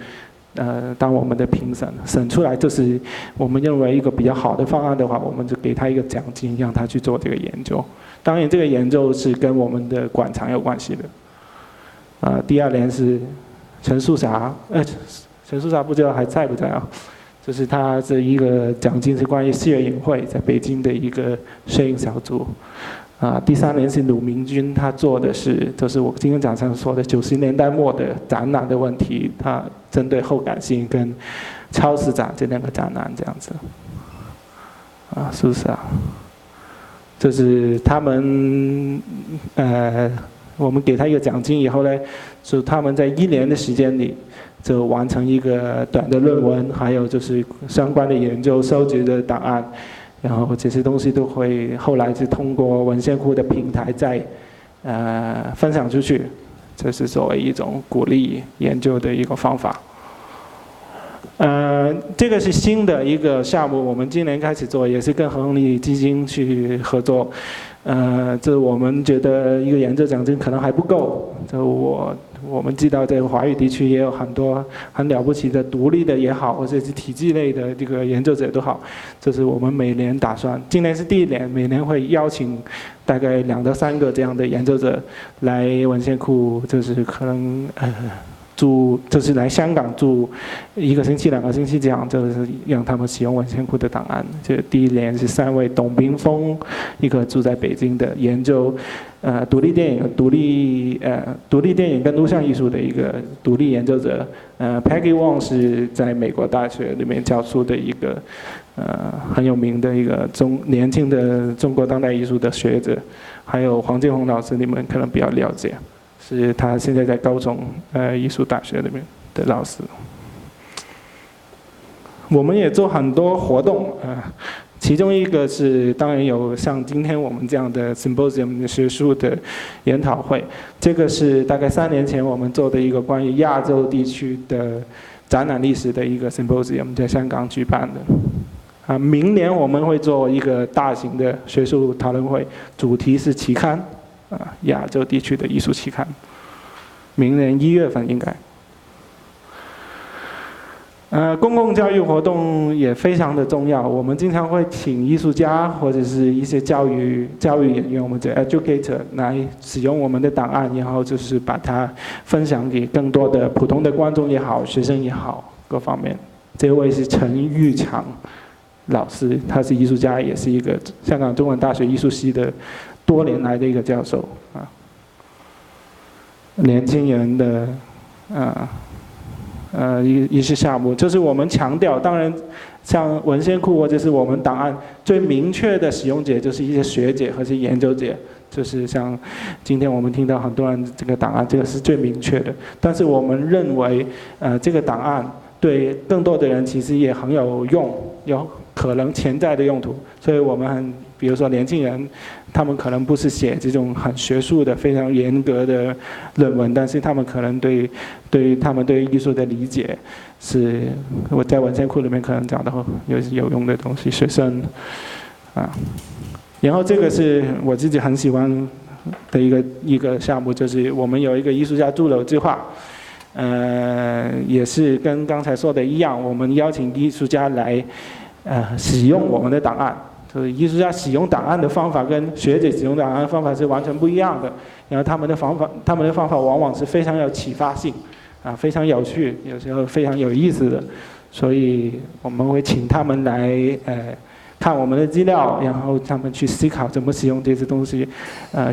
Speaker 4: 当我们的评审，审出来就是我们认为一个比较好的方案的话，我们就给他一个奖金，让他去做这个研究。当然，这个研究是跟我们的馆藏有关系的。第二年是陈树霞，陈树霞不知道还在不在啊？就是他这一个奖金是关于四月影会在北京的一个摄影小组。第三年是鲁明君，他做的是就是我今天早上说的90年代末的展览的问题，他针对后感性跟超市展这两个展览这样子。是不是啊？就是他们我们给他一个奖金以后呢，就他们在1年的时间里就完成一个短的论文，还有就是相关的研究收集的档案。然后这些东西都会后来是通过文献库的平台再分享出去，这是作为一种鼓励研究的一个方法。这个是新的一个项目，我们今年开始做，也是跟恒力基金去合作。这我们觉得一个研究奖金可能还不够。就我们知道在华语地区也有很多很了不起的独立的也好，或者是体制类的这个研究者都好。就是我们每年打算，今年是第1年，每年会邀请大概2到3个这样的研究者来文献库，就是可能就是来香港住1个星期、2个星期这样，就是让他们使用文献库的档案。这第1年是3位，董冰峰，一个住在北京的研究独立电影跟录像艺术的一个独立研究者。Peggy Wong 是在美国大学里面教书的一个很有名的一个年轻的中国当代艺术的学者。还有黄建宏老师，你们可能比较了解。是他现在在高中艺术大学里面的老师。我们也做很多活动其中一个是当然有像今天我们这样的 symposium 学术的研讨会，这个是大概3年前我们做的一个关于亚洲地区的展览历史的一个 symposium， 在香港举办的。明年我们会做一个大型的学术讨论会，主题是期刊。亚洲地区的艺术期刊，明年1月份应该。公共教育活动也非常的重要，我们经常会请艺术家或者是一些教育演员，我们叫 educator 来使用我们的档案，然后就是把它分享给更多的普通的观众也好、学生也好，各方面。这位是陈玉强老师，他是艺术家，也是一个香港中文大学艺术系的多年来的一个教授年轻人的一些项目，就是我们强调，当然像文献库或者是我们档案最明确的使用者就是一些学者和一些研究者，就是像今天我们听到很多人这个档案，这个是最明确的。但是我们认为这个档案对更多的人其实也很有用，有可能潜在的用途，所以我们比如说年轻人，他们可能不是写这种很学术的、非常严格的论文，但是他们可能对他们对艺术的理解，是我在文献库里面可能找到有用的东西。学生然后这个是我自己很喜欢的一个项目，就是我们有一个艺术家驻留计划。也是跟刚才说的一样，我们邀请艺术家来使用我们的档案。就是艺术家使用档案的方法跟学者使用档案的方法是完全不一样的，然后他们的方法往往是非常有启发性，非常有趣，有时候非常有意思的，所以我们会请他们来看我们的资料，然后他们去思考怎么使用这些东西，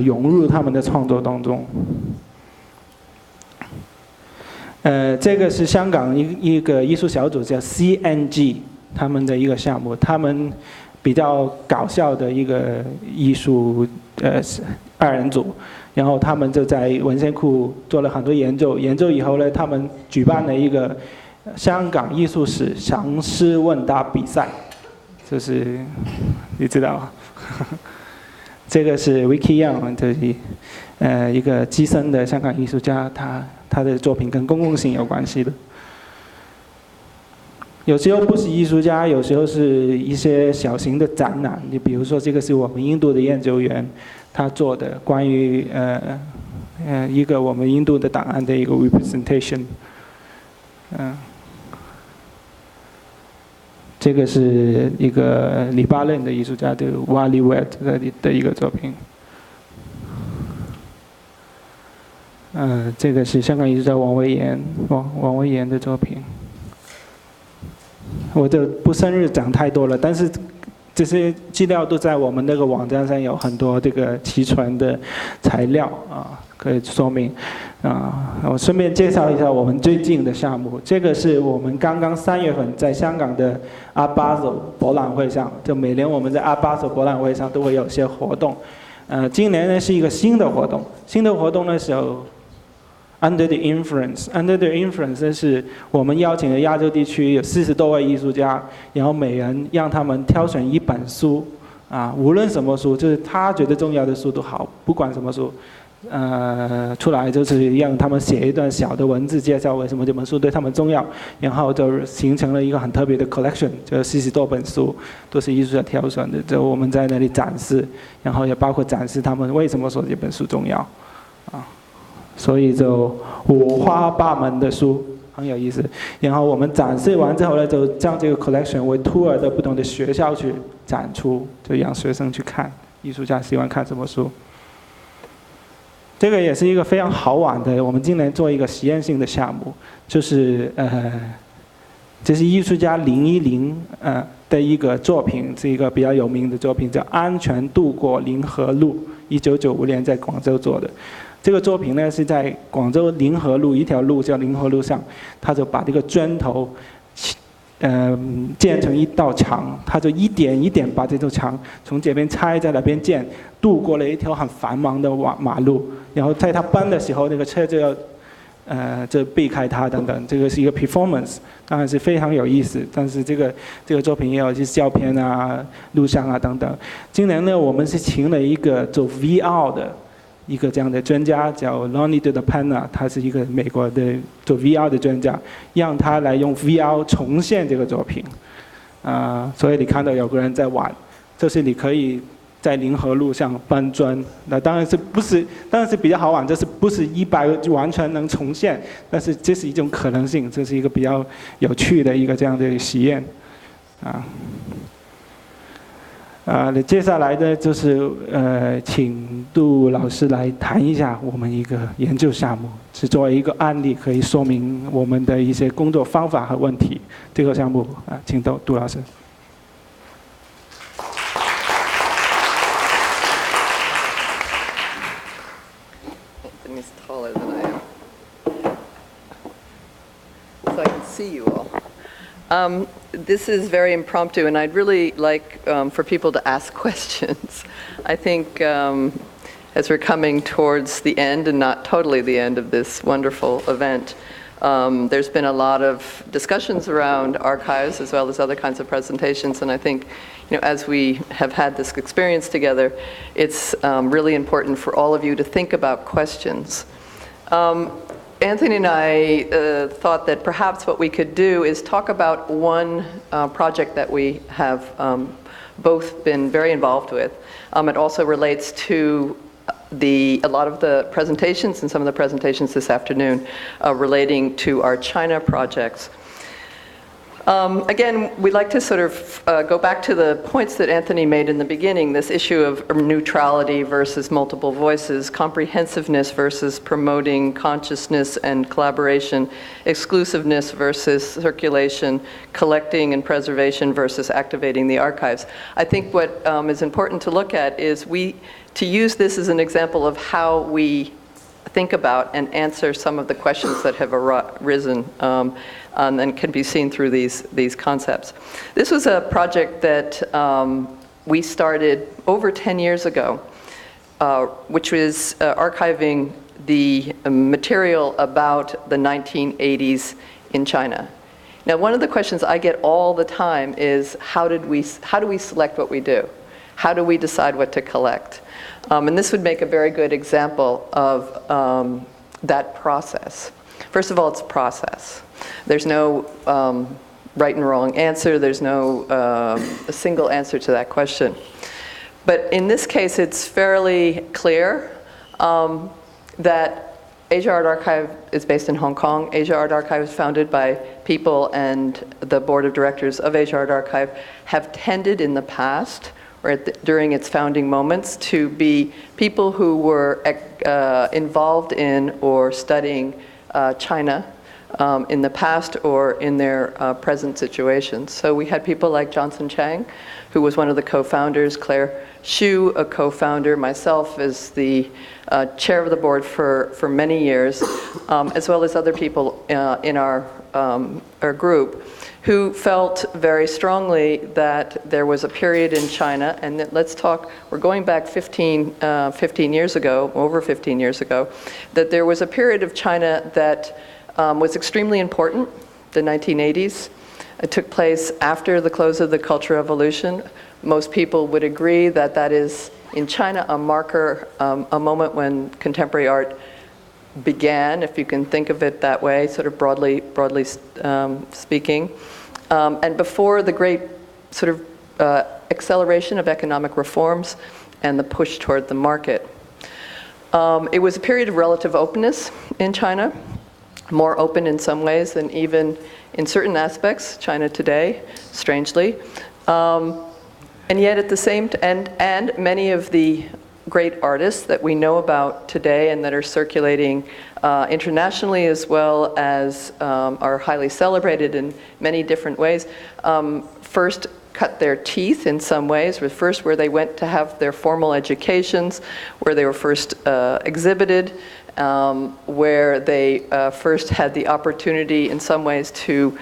Speaker 4: 融入他们的创作当中。这个是香港一个艺术小组叫 CNG 他们的一个项目，他们比较搞笑的一个艺术2人组，然后他们就在文献库做了很多研究以后呢，他们举办了一个香港艺术史常识问答比赛，就是你知道这个是 Vicky Young 的一个资深的香港艺术家，他的作品跟公共性有关系的。有时候不是艺术家，有时候是一些小型的展览。你比如说，这个是我们印度的研究员他做的关于一个我们印度的档案的一个 representation。这个是一个黎巴嫩的艺术家的 Wali Wet 的一个作品。这个是香港艺术家王维言的作品。我就不深入讲太多了，但是这些资料都在我们那个网站上有很多这个齐全的材料可以说明我顺便介绍一下我们最近的项目。这个是我们刚刚3月份在香港的阿巴索博览会上，就每年我们在阿巴索博览会上都会有些活动。今年呢是一个新的活动，的时候。Under the Influence 是我们邀请了亚洲地区有40多位艺术家，然后每人让他们挑选一本书，无论什么书，就是他觉得重要的书都好，不管什么书，出来就是让他们写一段小的文字介绍为什么这本书对他们重要，然后就形成了一个很特别的 collection， 就40多本书都是艺术家挑选的，就我们在那里展示，然后也包括展示他们为什么说这本书重要，所以就五花八门的书很有意思。然后我们展示完之后呢，就将这个 collection 为 tour 的不同的学校去展出，就让学生去看艺术家喜欢看什么书。这个也是一个非常好玩的，我们今年做一个实验性的项目，就是这是艺术家010的一个作品，是一个比较有名的作品，叫《安全渡过临河路》，1995年在广州做的。这个作品呢是在广州临河路一条路叫临河路上，他就把这个砖头建成一道墙，他就一点一点把这座墙从这边拆，在那边建，渡过了一条很繁忙的马路，然后在他搬的时候，那个车就要就避开它等等。这个是一个 performance， 当然是非常有意思。但是这个作品也有一些照片录像等等。今年呢，我们是请了一个做 VR 的一个这样的专家，叫 Untitled 他是一个美国的做 VR 的专家，让他来用 VR 重现这个作品。所以你看到有个人在玩，就是你可以在临河路上搬砖，那当然是比较好玩，就是不是100%完全能重现，但是这是一种可能性，这是一个比较有趣的一个这样的实验。接下来呢，就是请杜老师来谈一下我们一个研究项目，是作为一个案例，可以说明我们的一些工作方法和问题。这个项目请杜老师。
Speaker 5: Anthony's taller than I am, so I can see you all. This is very impromptu, and I'd really like for people to ask questions. I think as we're coming towards the end, and not totally the end of this wonderful event, there's been a lot of discussions around archives as well as other kinds of presentations, and I think, as we have had this experience together, it's really important for all of you to think about questions. Anthony and I thought that perhaps what we could do is talk about one project that we have both been very involved with. It also relates to a lot of the presentations and some of the presentations this afternoon relating to our China projects. Again, we'd like to sort of go back to the points that Anthony made in the beginning, this issue of neutrality versus multiple voices, comprehensiveness versus promoting consciousness and collaboration, exclusiveness versus circulation, collecting and preservation versus activating the archives. I think what is important to look at is to use this as an example of how we think about and answer some of the questions that have arisen and can be seen through these concepts. This was a project that we started over 10 years ago, which was archiving the material about the 1980s in China. Now, one of the questions I get all the time is, how do we select what we do? How do we decide what to collect? And this would make a very good example of that process. First of all, it's a process. There's no right and wrong answer. There's no a single answer to that question. But in this case, it's fairly clear that Asia Art Archive is based in Hong Kong. Asia Art Archive is founded by people, and the board of directors of Asia Art Archive have tended in the past, or during its founding moments, to be people who were involved in or studying China in the past or in their present situations. So we had people like Johnson Chang, who was one of the co-founders, Claire Xu, a co-founder, myself as the chair of the board for many years, as well as other people in our group, who felt very strongly that there was a period in China, and that, let's talk, we're going back 15 years ago, over 15 years ago, that there was a period of China that was extremely important, the 1980s. It took place after the close of the Cultural Revolution. Most people would agree that that is, in China, a marker, a moment when contemporary art began, if you can think of it that way, sort of broadly speaking. And before the great sort of acceleration of economic reforms and the push toward the market. It was a period of relative openness in China, more open in some ways than even in certain aspects, China today, strangely. And yet at the same time, and many of the great artists that we know about today and that are circulating internationally, as well as are highly celebrated in many different ways, first cut their teeth in some ways, first where they went to have their formal educations, where they were first exhibited, where they first had the opportunity in some ways to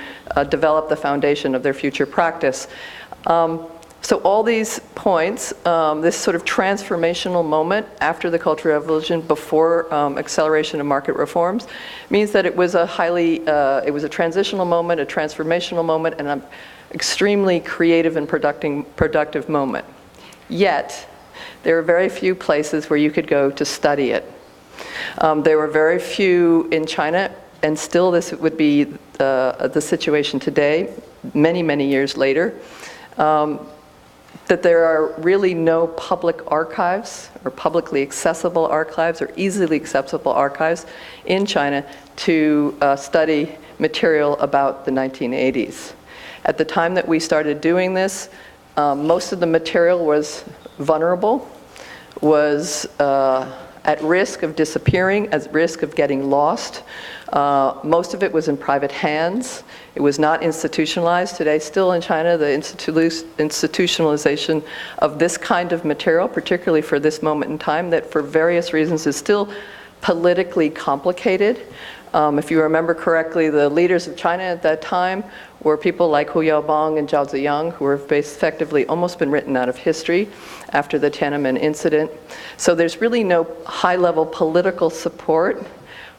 Speaker 5: develop the foundation of their future practice. So all these points, this sort of transformational moment after the Cultural Revolution, before acceleration of market reforms, means that it was a highly, it was a transitional moment, a transformational moment, and an extremely creative and productive moment. Yet, there are very few places where you could go to study it. There were very few in China, and still this would be the situation today, many, many years later. That there are really no public archives or publicly accessible archives or easily accessible archives in China to study material about the 1980s. At the time that we started doing this, most of the material was vulnerable, was at risk of disappearing, at risk of getting lost. Most of it was in private hands. It was not institutionalized. Today, still in China, the institutionalization of this kind of material, particularly for this moment in time, that for various reasons is still politically complicated. If you remember correctly, the leaders of China at that time were people like Hu Yaobang and Zhao Ziyang, who were effectively almost been written out of history after the Tiananmen incident. So there's really no high-level political support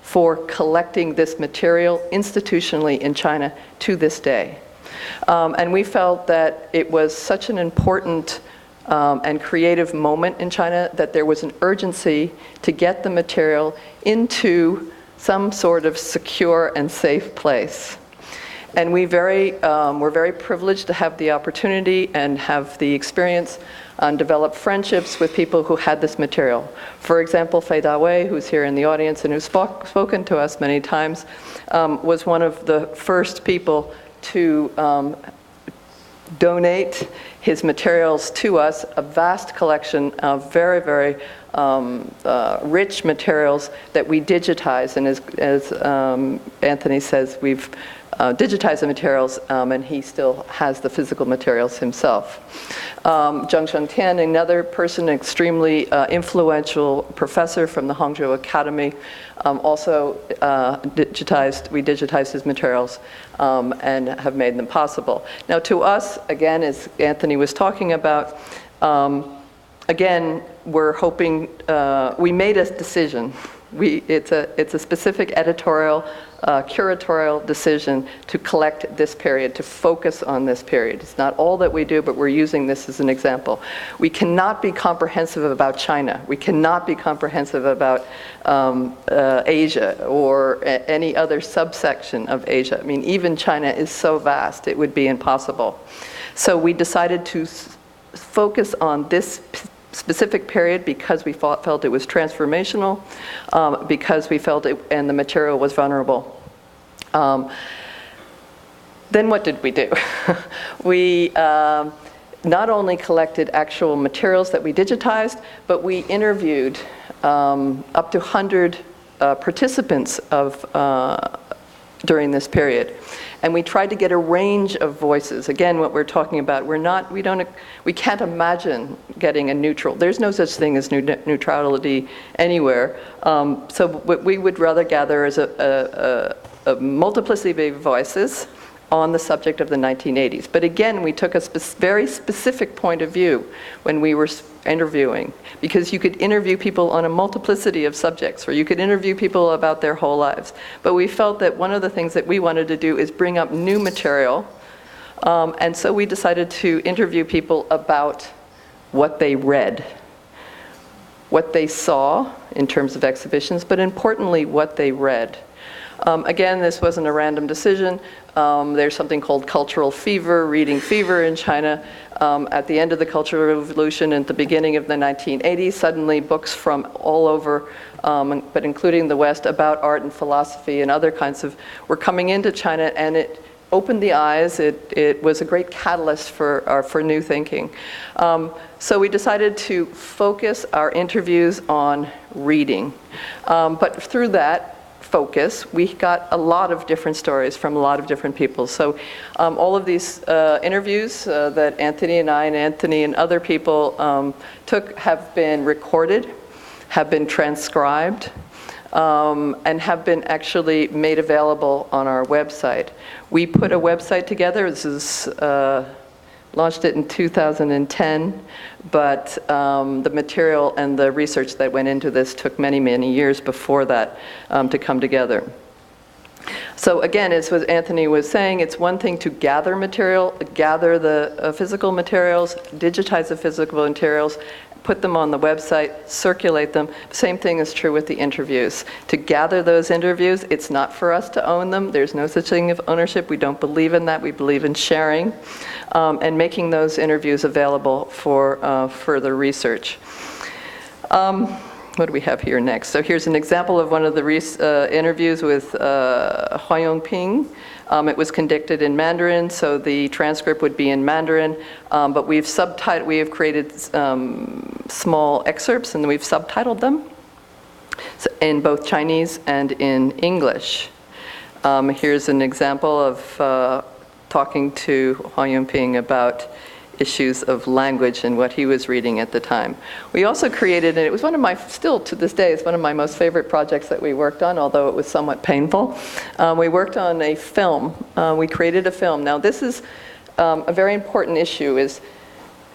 Speaker 5: for collecting this material institutionally in China to this day. And we felt that it was such an important and creative moment in China that there was an urgency to get the material into some sort of secure and safe place. And we're very privileged to have the opportunity and have the experience and develop friendships with people who had this material. For example, Fei Dawei, who's here in the audience and who's spoken to us many times, was one of the first people to donate his materials to us, a vast collection of very, very rich materials that we digitize. And as Anthony says, we've digitized the materials, and he still has the physical materials himself. Zheng Shengtian, another person, extremely influential professor from the Hangzhou Academy, also we digitized his materials and have made them possible. Now to us, again, as Anthony was talking about, again, we're hoping, we made a decision It's a specific editorial, curatorial decision to collect this period, to focus on this period. It's not all that we do, but we're using this as an example. We cannot be comprehensive about China. We cannot be comprehensive about Asia or any other subsection of Asia. I mean, even China is so vast, it would be impossible. So we decided to focus on this specific period because we felt it was transformational, because we felt it, and the material was vulnerable. Then what did we do? We not only collected actual materials that we digitized, but we interviewed up to 100 participants during this period. And we tried to get a range of voices. Again, what we're talking about, we can't imagine getting a neutral. There's no such thing as neutrality anywhere. So what we would rather gather is a multiplicity of voices on the subject of the 1980s. But again, we took a very specific point of view when we were interviewing, because you could interview people on a multiplicity of subjects, or you could interview people about their whole lives. But we felt that one of the things that we wanted to do is bring up new material, and so we decided to interview people about what they read, what they saw in terms of exhibitions, but importantly, what they read. Again, this wasn't a random decision. There's something called cultural fever, reading fever in China. At the end of the Cultural Revolution, at the beginning of the 1980s, suddenly books from all over, but including the West, about art and philosophy and other kinds of, were coming into China, and it opened the eyes. It was a great catalyst for new thinking. So we decided to focus our interviews on reading. But through that focus, we got a lot of different stories from a lot of different people. So all of these interviews that Anthony and I and Anthony and other people took have been recorded, have been transcribed, and have been actually made available on our website. We put a website together. This is launched it in 2010, but the material and the research that went into this took many, many years before that to come together. So again, as what Anthony was saying, it's one thing to gather material, gather the physical materials, digitize the physical materials, put them on the website, circulate them. Same thing is true with the interviews. To gather those interviews, it's not for us to own them. There's no such thing as ownership. We don't believe in that. We believe in sharing and making those interviews available for further research. What do we have here next? So here's an example of one of the interviews with Huayong Ping. It was conducted in Mandarin, so the transcript would be in Mandarin, but we have created small excerpts and we've subtitled them in both Chinese and in English. Here's an example of talking to Huayong Ping about issues of language and what he was reading at the time. We also created, and it was one of my, still to this day, it's one of my most favorite projects that we worked on, although it was somewhat painful. We worked on a film. We created a film. Now this is a very important issue, is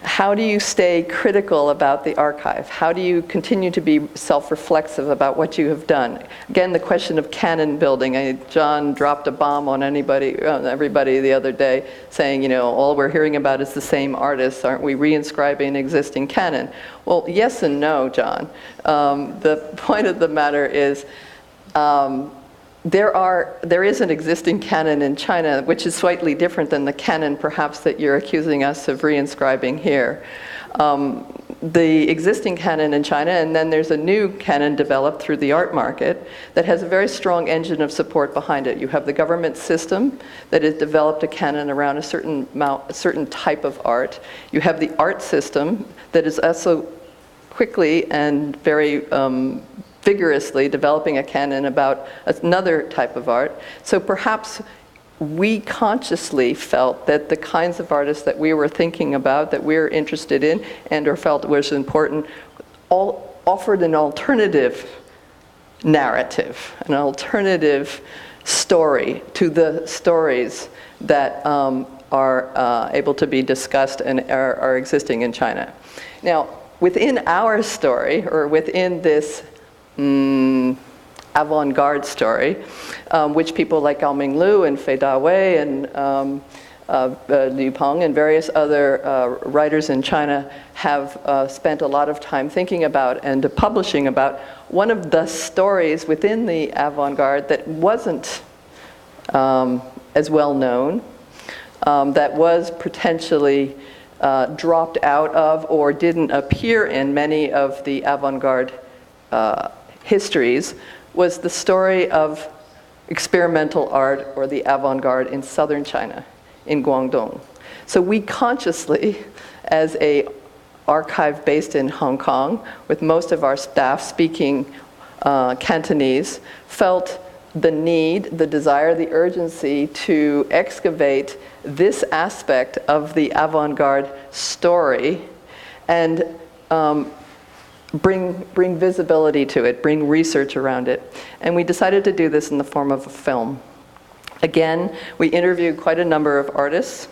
Speaker 5: how do you stay critical about the archive? How do you continue to be self-reflexive about what you have done? Again, the question of canon building. John dropped a bomb on everybody the other day, saying, you know, all we're hearing about is the same artists. Aren't we reinscribing existing canon? Well, yes and no, John. The point of the matter is, there is an existing canon in China, which is slightly different than the canon perhaps that you're accusing us of reinscribing here. The existing canon in China, and then there's a new canon developed through the art market that has a very strong engine of support behind it. You have the government system that has developed a canon around a certain type of art. You have the art system that is also quickly and very vigorously developing a canon about another type of art. So perhaps we consciously felt that the kinds of artists that we were thinking about, that we were interested in, and or felt was important, all offered an alternative narrative, an alternative story to the stories that are able to be discussed and are existing in China. Now, within our story, or within this avant-garde story, which people like Gao Minglu and Fei Dawei and Liu Peng and various other writers in China have spent a lot of time thinking about and publishing about. One of the stories within the avant-garde that wasn't as well known, that was potentially dropped out of or didn't appear in many of the avant-garde histories, was the story of experimental art or the avant-garde in southern China, in Guangdong. So we consciously, as a archive based in Hong Kong, with most of our staff speaking Cantonese, felt the need, the desire, the urgency to excavate this aspect of the avant-garde story and bring visibility to it, bring research around it. And we decided to do this in the form of a film. Again, we interviewed quite a number of artists.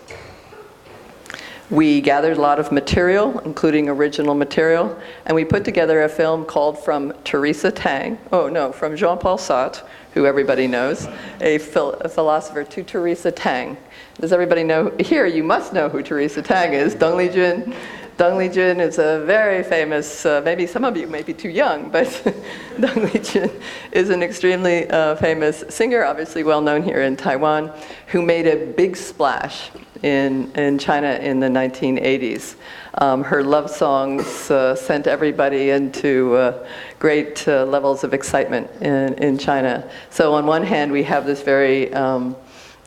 Speaker 5: We gathered a lot of material, including original material, and we put together a film called From Teresa Tang, from Jean-Paul Sartre, who everybody knows, a philosopher, to Teresa Tang. Does everybody know? Here, you must know who Teresa Tang is. Deng Lijun. Deng Lijun is a very famous, maybe some of you may be too young, but Deng Lijun is an extremely famous singer, obviously well known here in Taiwan, who made a big splash in China in the 1980s. Her love songs sent everybody into great levels of excitement in China. So on one hand, we have this very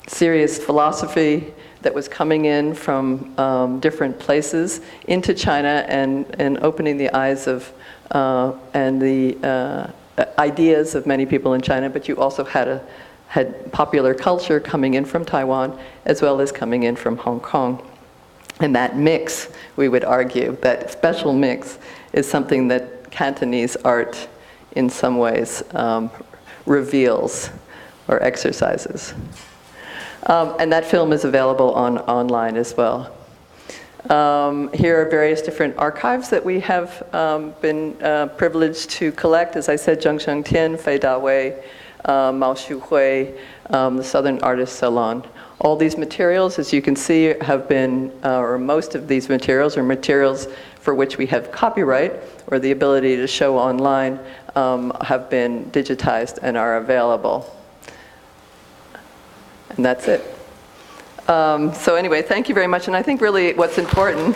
Speaker 5: serious philosophy that was coming in from different places into China and opening the eyes of and the ideas of many people in China, but you also had popular culture coming in from Taiwan as well as coming in from Hong Kong. And that mix, we would argue, that special mix is something that Cantonese art in some ways reveals or exercises. And that film is available online as well. Here are various different archives that we have been privileged to collect. As I said, Zheng Shengtian, Fei Dawei, Mao Xuhui, the Southern Artists Salon. All these materials, as you can see, have been, or most of these materials are materials for which we have copyright or the ability to show online, have been digitized and are available. And that's it. So anyway, thank you very much. And I think really what's important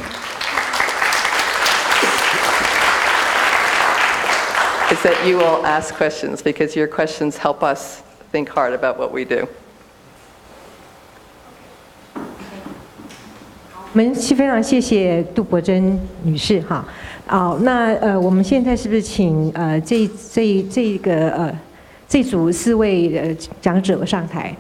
Speaker 5: is that you all ask questions, because your questions help us think hard about what we do.
Speaker 1: 我们非常谢谢杜柏珍女士哈。好，那我们现在是不是请这组4位讲者上台？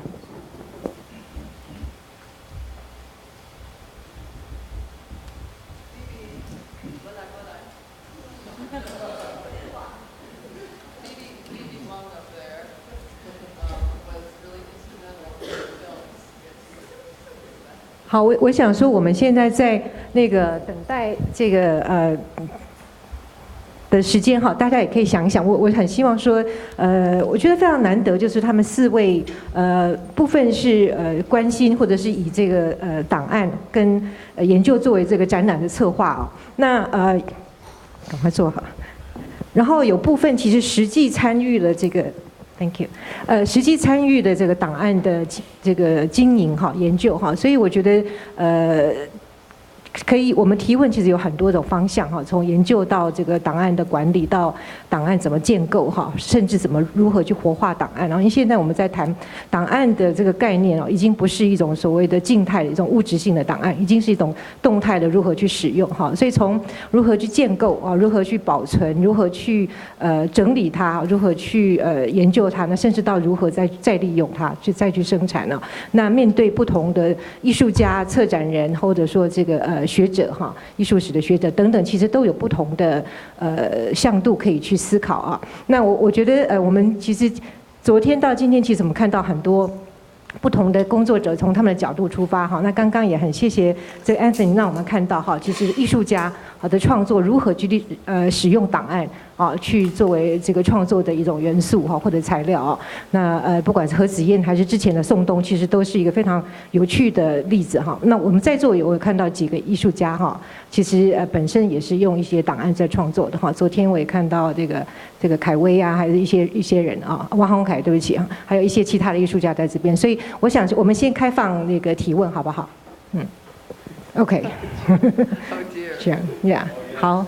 Speaker 1: 好，我想说，我们现在在那个等待这个的时间哈，大家也可以想一想。我很希望说，我觉得非常难得，就是他们4位部分是关心或者是以这个档案跟研究作为这个展览的策划哦。那赶快做好。然后有部分其实实际参与了这个。Thank you。实际参与的这个档案的这个经营哈、研究哈，所以我觉得可以，我们提问其实有很多种方向哈，从研究到这个档案的管理，到档案怎么建构哈，甚至如何去活化档案。然后因为现在我们在谈档案的这个概念哦，已经不是一种所谓的静态的一种物质性的档案，已经是一种动态的如何去使用哈。所以从如何去建构啊，如何去保存，如何去整理它，如何去研究它呢，甚至到如何再利用它，再去生产呢？那面对不同的艺术家、策展人，或者说这个学者哈，艺术史的学者等等，其实都有不同的向度可以去思考啊。那我觉得我们其实昨天到今天，其实我们看到很多不同的工作者从他们的角度出发哈，那刚刚也很谢谢这个 Anthony 让我们看到哈，其实艺术家的创作如何去使用档案啊，去作为这个创作的一种元素哈或者材料啊。那不管是何子燕还是之前的宋冬，其实都是一个非常有趣的例子哈。那我们在座我有看到几个艺术家哈，其实本身也是用一些档案在创作的哈。昨天我也看到这个凯威啊，还是一些人啊，汪宏凯对不起啊，还有一些其他的艺术家在这边，所以我想我们先开放那个提问好不好？嗯 ，OK 这样 ，Yeah， 好。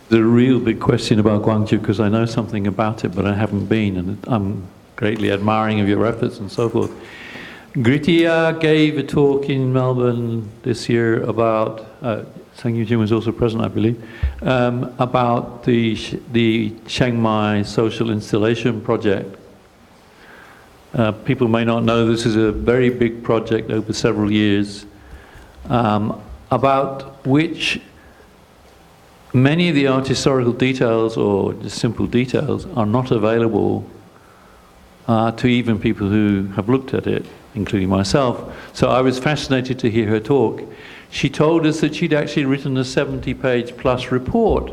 Speaker 6: The real big question about Gwangju, because I know something about it, but I haven't been, and I'm greatly admiring of your efforts and so forth. Gritia gave a talk in Melbourne this year about, Sang Yu Jin was also present, I believe, about the Chiang Mai social installation project. People may not know this is a very big project over several years, about which many of the art historical details or just simple details are not available to even people who have looked at it, including myself. So I was fascinated to hear her talk. She told us that she'd actually written a 70-page plus report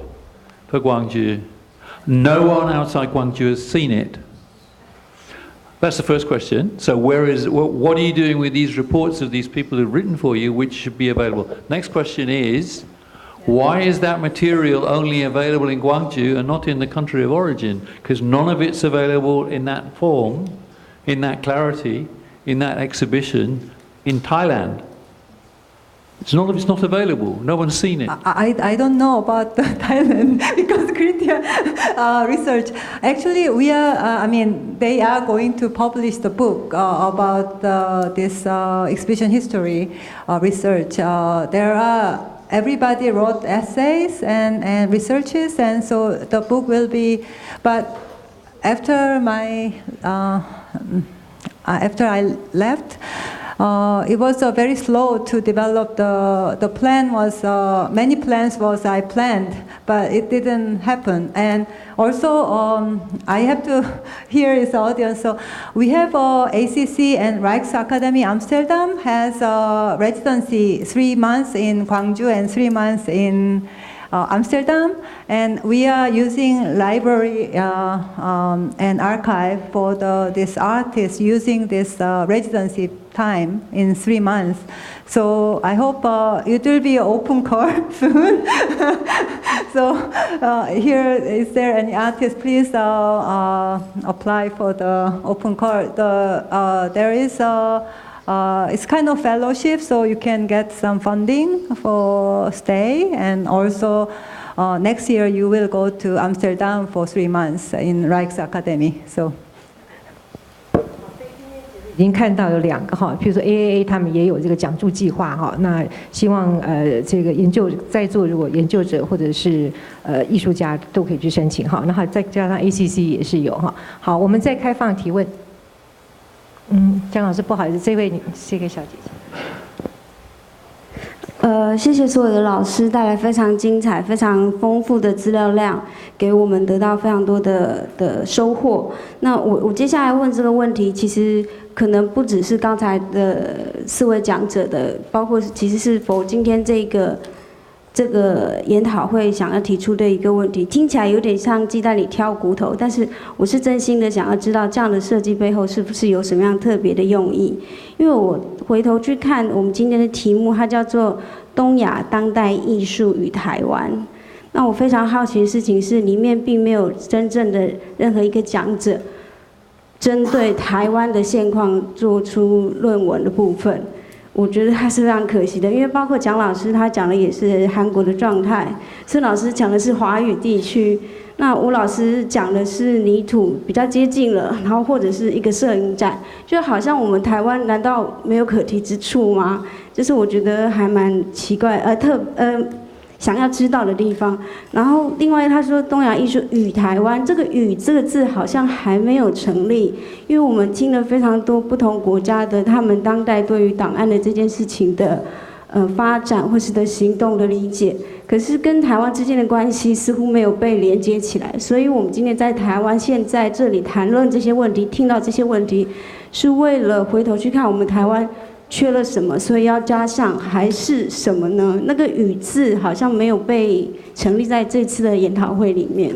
Speaker 6: for Gwangju. No one outside Gwangju has seen it. That's the first question. So what are you doing with these reports of these people who've written for you, which should be available? Next question is, why is that material only available in Gwangju and not in the country of origin? Because none of it's available in that form, in that clarity, in that exhibition in Thailand. None of it's not available. No one's seen it.
Speaker 3: I don't know about Thailand because Kritia research. Actually, we are. They are going to publish the book about this exhibition history research. There are. Everybody wrote essays and researches, and so the book will be. But after after I left, it was very slow to develop. The plan was many plans was I planned, but it didn't happen. And also I have to hear his audience. So we have ACC and Rijksakademie Amsterdam has a residency 3 months in Gwangju and 3 months in Amsterdam, and we are using library and archive for this artist using this residency time in 3 months. So I hope it will be an open call soon. So here, is there any artist? Please apply for the open call. There is it's kind of fellowship, so you can get some funding for stay, and also next year you will go to Amsterdam for 3 months in Rijksakademie. So.
Speaker 1: 已经看到有2个哈，比如说 AAA 他们也有这个讲助计划哈，那希望这个研究在座如果研究者或者是艺术家都可以去申请哈，然后再加上 ACC 也是有哈。好，我们再开放提问。江老师不好意思，这位小姐姐。
Speaker 7: 谢谢所有的老师带来非常精彩、非常丰富的资料量，给我们得到非常多的收获。那我接下来问这个问题，其实可能不只是刚才的4位讲者的，包括其实是否今天这个研讨会想要提出的一个问题，听起来有点像鸡蛋里挑骨头，但是我是真心的想要知道这样的设计背后是不是有什么样特别的用意？因为我回头去看我们今天的题目，它叫做东亚当代艺术与台湾。那我非常好奇的事情是，里面并没有真正的任何一个讲者针对台湾的现况做出论文的部分。我觉得它是非常可惜的，因为包括蒋老师他讲的也是韩国的状态，孙老师讲的是华语地区，那吴老师讲的是泥土比较接近了，然后或者是一个摄影展，就好像我们台湾难道没有可提之处吗？就是我觉得还蛮奇怪，想要知道的地方。然后另外他说东亚艺术与台湾，这个与这个字好像还没有成立，因为我们听了非常多不同国家的他们当代对于档案的这件事情的发展或是的行动的理解，可是跟台湾之间的关系似乎没有被连接起来。所以我们今天在台湾现在这里谈论这些问题，听到这些问题，是为了回头去看我们台湾缺了什么，所以要加上还是什么呢？那个语字好像没有被成立在这次的研讨会里面。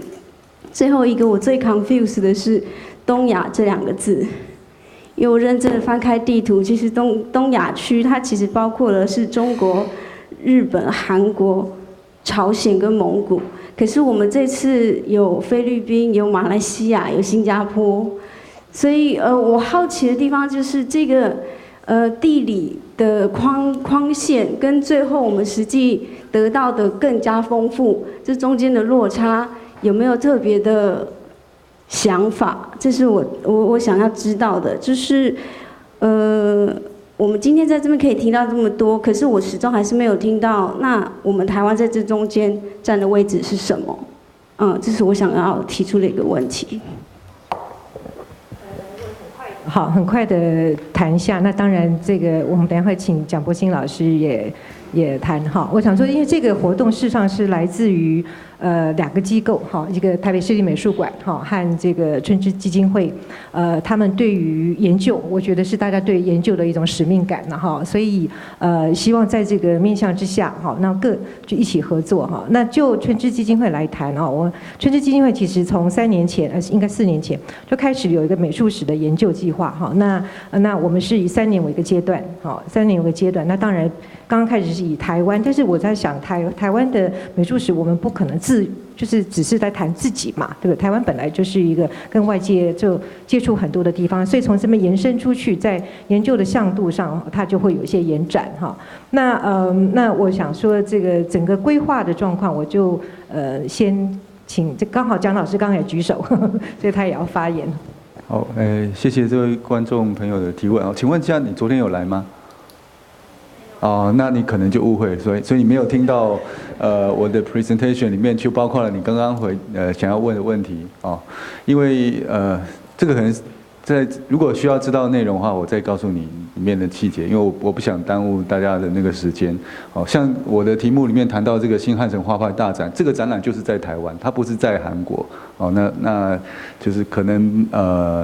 Speaker 7: 最后一个我最 confused 的是东亚这2个字。因为我认真的翻开地图，其实东亚区它其实包括了是中国、日本、韩国、朝鲜跟蒙古。可是我们这次有菲律宾、有马来西亚、有新加坡，所以我好奇的地方就是这个地理的框线跟最后我们实际得到的更加丰富，这中间的落差有没有特别的想法？这是我想要知道的，就是我们今天在这边可以听到这么多，可是我始终还是没有听到，那我们台湾在这中间站的位置是什么？这是我想要提出的一个问题。
Speaker 1: 好，很快的谈一下。那当然，这个我们等一下会请蒋柏兴老师也谈哈。我想说，因为这个活动事实上是来自于2个机构哈，一个台北市立美术馆哈和这个春之基金会，他们对于研究，我觉得是大家对研究的一种使命感了哈，所以希望在这个面向之下哈，那就一起合作哈。那就春之基金会来谈啊，春之基金会其实从3年前应该4年前就开始有一个美术史的研究计划哈。那我们是以3年为一个阶段，好，3年为一个阶段。那当然刚刚开始是以台湾，但是我在想台湾的美术史，我们不可能就是只是在谈自己嘛，对不对？台湾本来就是一个跟外界就接触很多的地方，所以从这边延伸出去，在研究的向度上，它就会有一些延展哈。那我想说，这个整个规划的状况，我就先请，这刚好蒋老师刚才也举手，所以他也要发言。
Speaker 8: 好，谢谢这位观众朋友的提问。请问一下，你昨天有来吗？哦，那你可能就误会，所以你没有听到我的 presentation 里面就包括了你刚刚想要问的问题哦，因为这个可能如果需要知道内容的话，我再告诉你里面的细节，因为我不想耽误大家的那个时间。哦，像我的题目里面谈到这个新汉城画派大展，这个展览就是在台湾，它不是在韩国。哦，那就是可能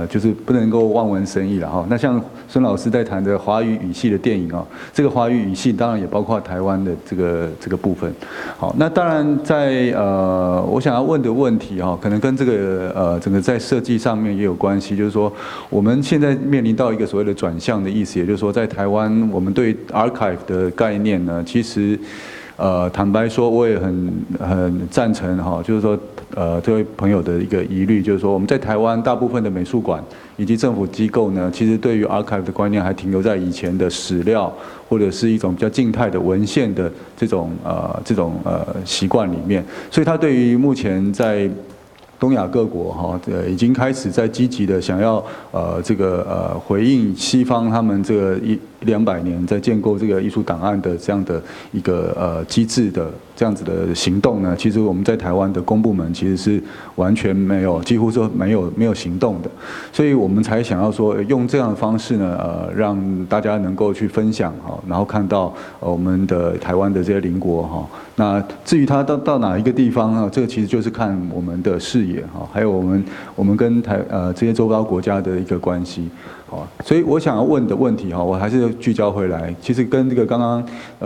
Speaker 8: 就是不能够望文生义了哈。那像孙老师在谈的华语语系的电影哦，这个华语语系当然也包括台湾的这个部分。好，那当然在我想要问的问题哈，可能跟这个整个在设计上面也有关系，就是说我们现在面临到一个所谓的转向的意思，也就是说在台湾我们对 archive 的概念呢，其实坦白说我也很赞成哈，就是说这位朋友的一个疑虑，就是说我们在台湾大部分的美术馆以及政府机构呢，其实对于 archive 的观念还停留在以前的史料或者是一种比较静态的文献的这种习惯里面，所以他对于目前在东亚各国哈，已经开始在积极的想要回应西方他们这个100-200年在建构这个艺术档案的这样的一个机制的这样子的行动呢，其实我们在台湾的公部门其实是完全没有，几乎说没有行动的，所以我们才想要说用这样的方式呢，让大家能够去分享哈，然后看到我们的台湾的这些邻国哈。那至于它到哪一个地方呢？这个其实就是看我们的视野哈，还有我们跟这些周遭国家的一个关系。好，所以我想要问的问题哈，我还是聚焦回来，其实跟这个刚刚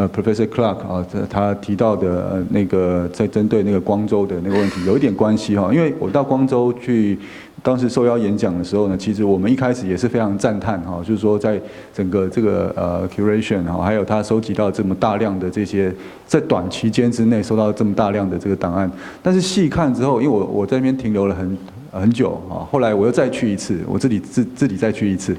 Speaker 8: Professor Clark 啊他提到的那个在针对那个光州的那个问题有一点关系哈，因为我到光州去。当时受邀演讲的时候呢，其实我们一开始也是非常赞叹哈，就是说在整个这个curation 哈，还有他收集到这么大量的这些，在短期间之内收到这么大量的这个档案，但是细看之后，因为我在那边停留了很久啊，后来我又再去一次，我自己再去一次，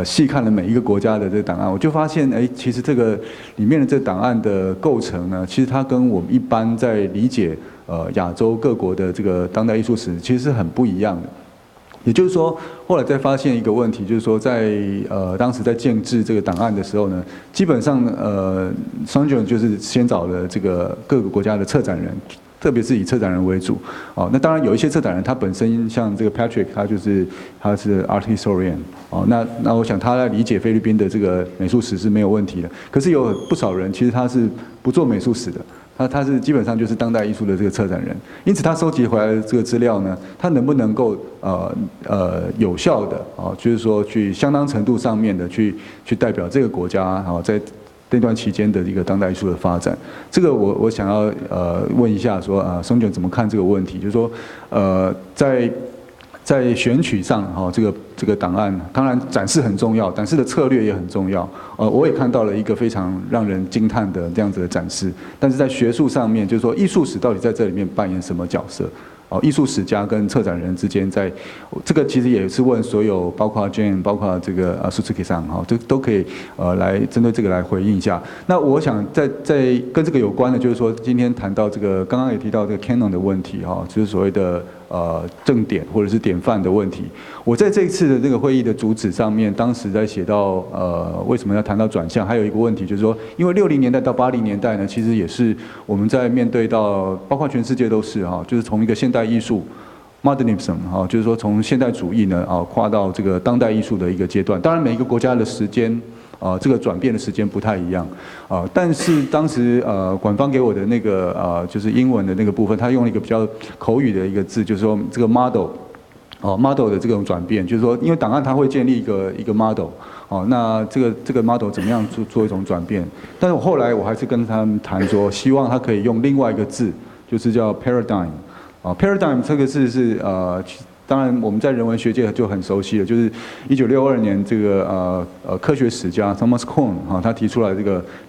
Speaker 8: 细看了每一个国家的这个档案，我就发现其实这个里面的这个档案的构成呢，其实它跟我们一般在理解亚洲各国的这个当代艺术史其实是很不一样的。也就是说，后来再发现一个问题，就是说在当时在建制这个档案的时候呢，基本上Sunjung就是先找了这个各个国家的策展人特别是以策展人为主。那当然有一些策展人他本身像这个 Patrick， 他是 art historian。那我想他在理解菲律宾的这个美术史是没有问题的。可是有不少人其实他是不做美术史的。他是基本上就是当代艺术的这个策展人，因此他收集回来的这个资料呢，他能不能够有效的就是说去相当程度上面的去代表这个国家在那段期间的一个当代艺术的发展，这个我想要问一下说Sunjung怎么看这个问题，就是说在选取上这个档案，当然展示很重要，展示的策略也很重要。我也看到了一个非常让人惊叹的这样子的展示，但是在学术上面，就是说艺术史到底在这里面扮演什么角色？艺术史家跟策展人之间，这个其实也是问所有，包括 Jane， 包括这个SUZUKI 上都可以来针对这个来回应一下。那我想在跟这个有关的，就是说今天谈到这个，刚刚也提到这个 Canon 的问题就是所谓的正典或者是典范的问题。我在这一次的这个会议的主旨上面，当时在写到为什么要谈到转向，还有一个问题就是说，因为60年代到80年代呢，其实也是我们在面对到，包括全世界都是就是从一个现代艺术 modernism 就是说从现代主义呢跨到这个当代艺术的一个阶段。当然每一个国家的时间这个转变的时间不太一样但是当时馆方给我的那个就是英文的那个部分，他用了一个比较口语的一个字，就是说这个 model 的这种转变，就是说因为档案它会建立一个 model那这个 model 怎么样做一种转变？但是后来我还是跟他们谈说，希望他可以用另外一个字，就是叫 paradigm。paradigm 这个字是当然我们在人文学界就很熟悉了，就是1962年这个科学史家 Thomas Kuhn 他提出来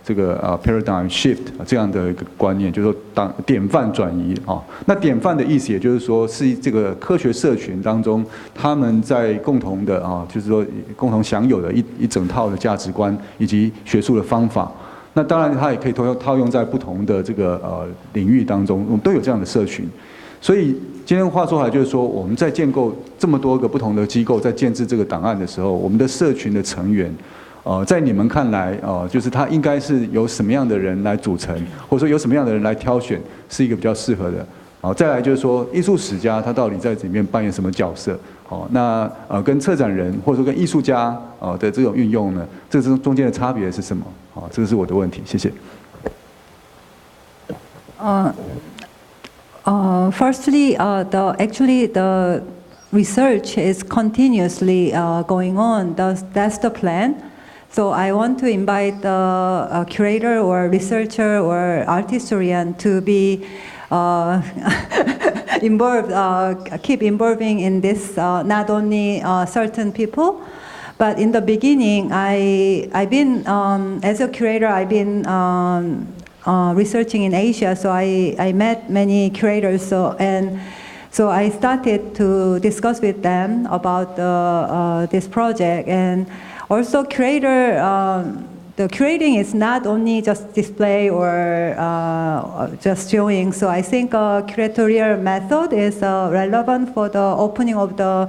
Speaker 8: 这个paradigm shift 这样的一个观念，就是说典范转移那典范的意思，也就是说是这个科学社群当中，他们在共同的就是说共同享有的一整套的价值观以及学术的方法。那当然它也可以套用在不同的这个领域当中，我们都有这样的社群。所以今天话说回来，就是说我们在建构这么多个不同的机构，在建制这个档案的时候，我们的社群的成员，在你们看来，就是他应该是由什么样的人来组成，或者说由什么样的人来挑选，是一个比较适合的。再来就是说，艺术史家他到底在里面扮演什么角色？那跟策展人或者说跟艺术家的这种运用呢，这中间的差别是什么？这个是我的问题，谢谢。
Speaker 3: Firstly, the research is continuously going on. That's the plan. So I want to invite the curator or researcher or art historian to be involved, keep involving in this. Not only certain people, but in the beginning, I've been as a curator, I've been researching in Asia, so I met many curators, so I started to discuss with them about this project. And also the curating is not only just display or just showing, so I think a curatorial method is relevant for the opening of the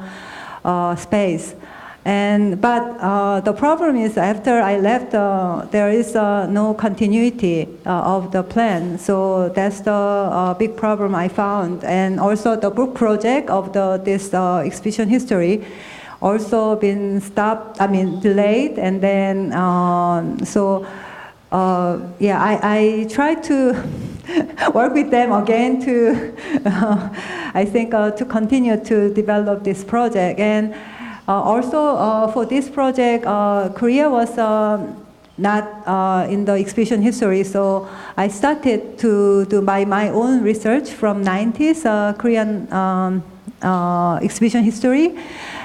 Speaker 3: space. But the problem is after I left, there is no continuity of the plan. So that's the big problem I found. And also the book project of this exhibition history also been delayed. And then, I tried to work with them again to, I think, to continue to develop this project. And also, for this project, Korea was not in the exhibition history, so I started to do my own research from 90s Korean exhibition history,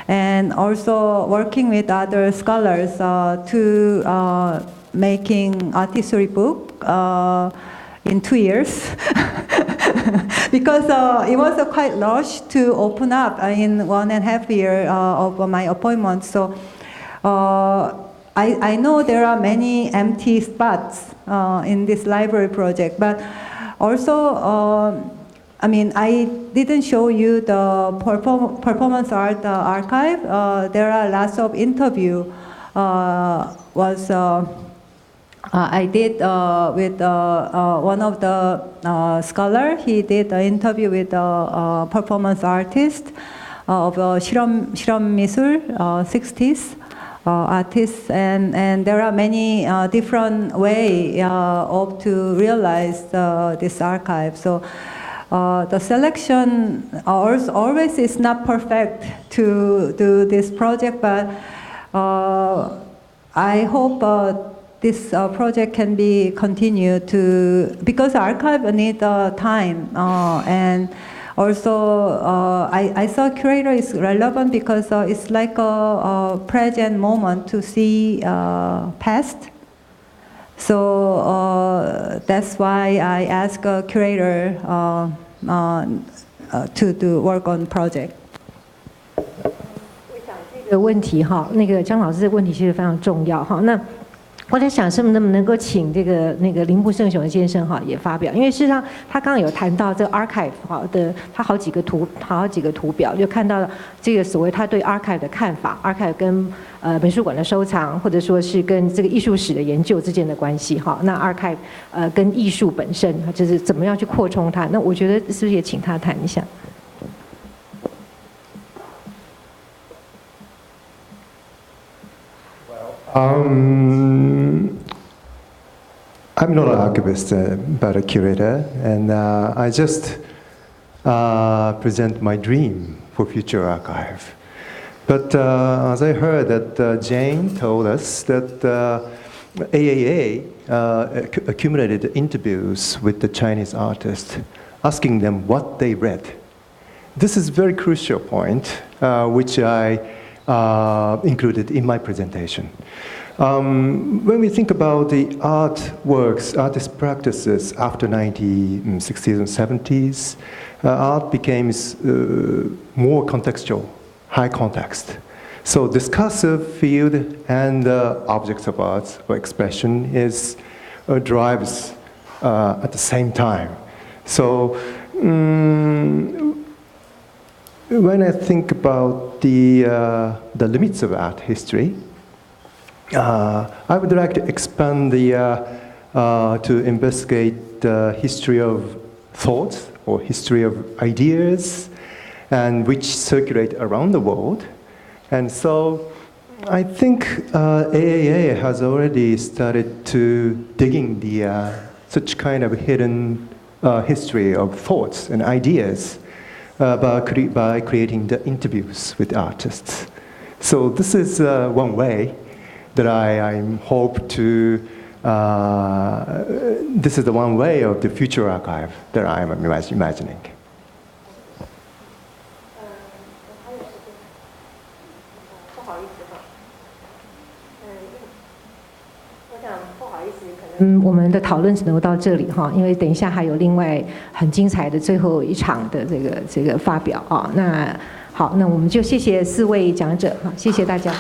Speaker 3: and also working with other scholars to making art history book in 2 years. Because it was quite rushed to open up in 1.5 years of my appointment. So I know there are many empty spots in this library project, but also, I didn't show you the performance art archive. There are lots of interview was I did with one of the scholar. He did an interview with a performance artist of 실험 미술 60s artists, and there are many different ways of to realize this archive. So the selection always is not perfect to do this project, but I hope this project can be continued to, because archive need time, and also I saw curator is relevant because it's like a present moment to see past. So that's why I ask a curator to work on project.
Speaker 1: 这个问题哈，那个张老师的问题其实非常重要哈。那我在想，是不是能够请这个铃木胜雄先生哈也发表？因为事实上他刚刚有谈到这个 archive 哈的，他好几个图表，就看到这个所谓他对 archive 的看法 ，archive 跟美术馆的收藏，或者说是跟这个艺术史的研究之间的关系哈。那 archive 跟艺术本身，就是怎么样去扩充它？那我觉得是不是也请他谈一下？
Speaker 2: I'm not an archivist, but a curator, and I just present my dream for future archive. But as I heard that Jane told us that AAA accumulated interviews with the Chinese artists, asking them what they read. This is a very crucial point, which I included in my presentation. When we think about the artworks, artist practices after 1960s and 70s, art became more contextual, high context. So discursive field and objects of art or expression is drives at the same time. So when I think about the limits of art history, I would like to expand to investigate the history of thoughts or history of ideas, and which circulate around the world. And so I think AAA has already started to digging such kind of hidden history of thoughts and ideas by creating the interviews with artists. So this is one way that I hope to, this is the one way of the future archive that I'm imagining.
Speaker 1: 我想不好意思，可能我们的讨论只能够到这里哈，因为等一下还有另外很精彩的最后一场的这个发表啊。那好，那我们就谢谢4位讲者哈，谢谢大家。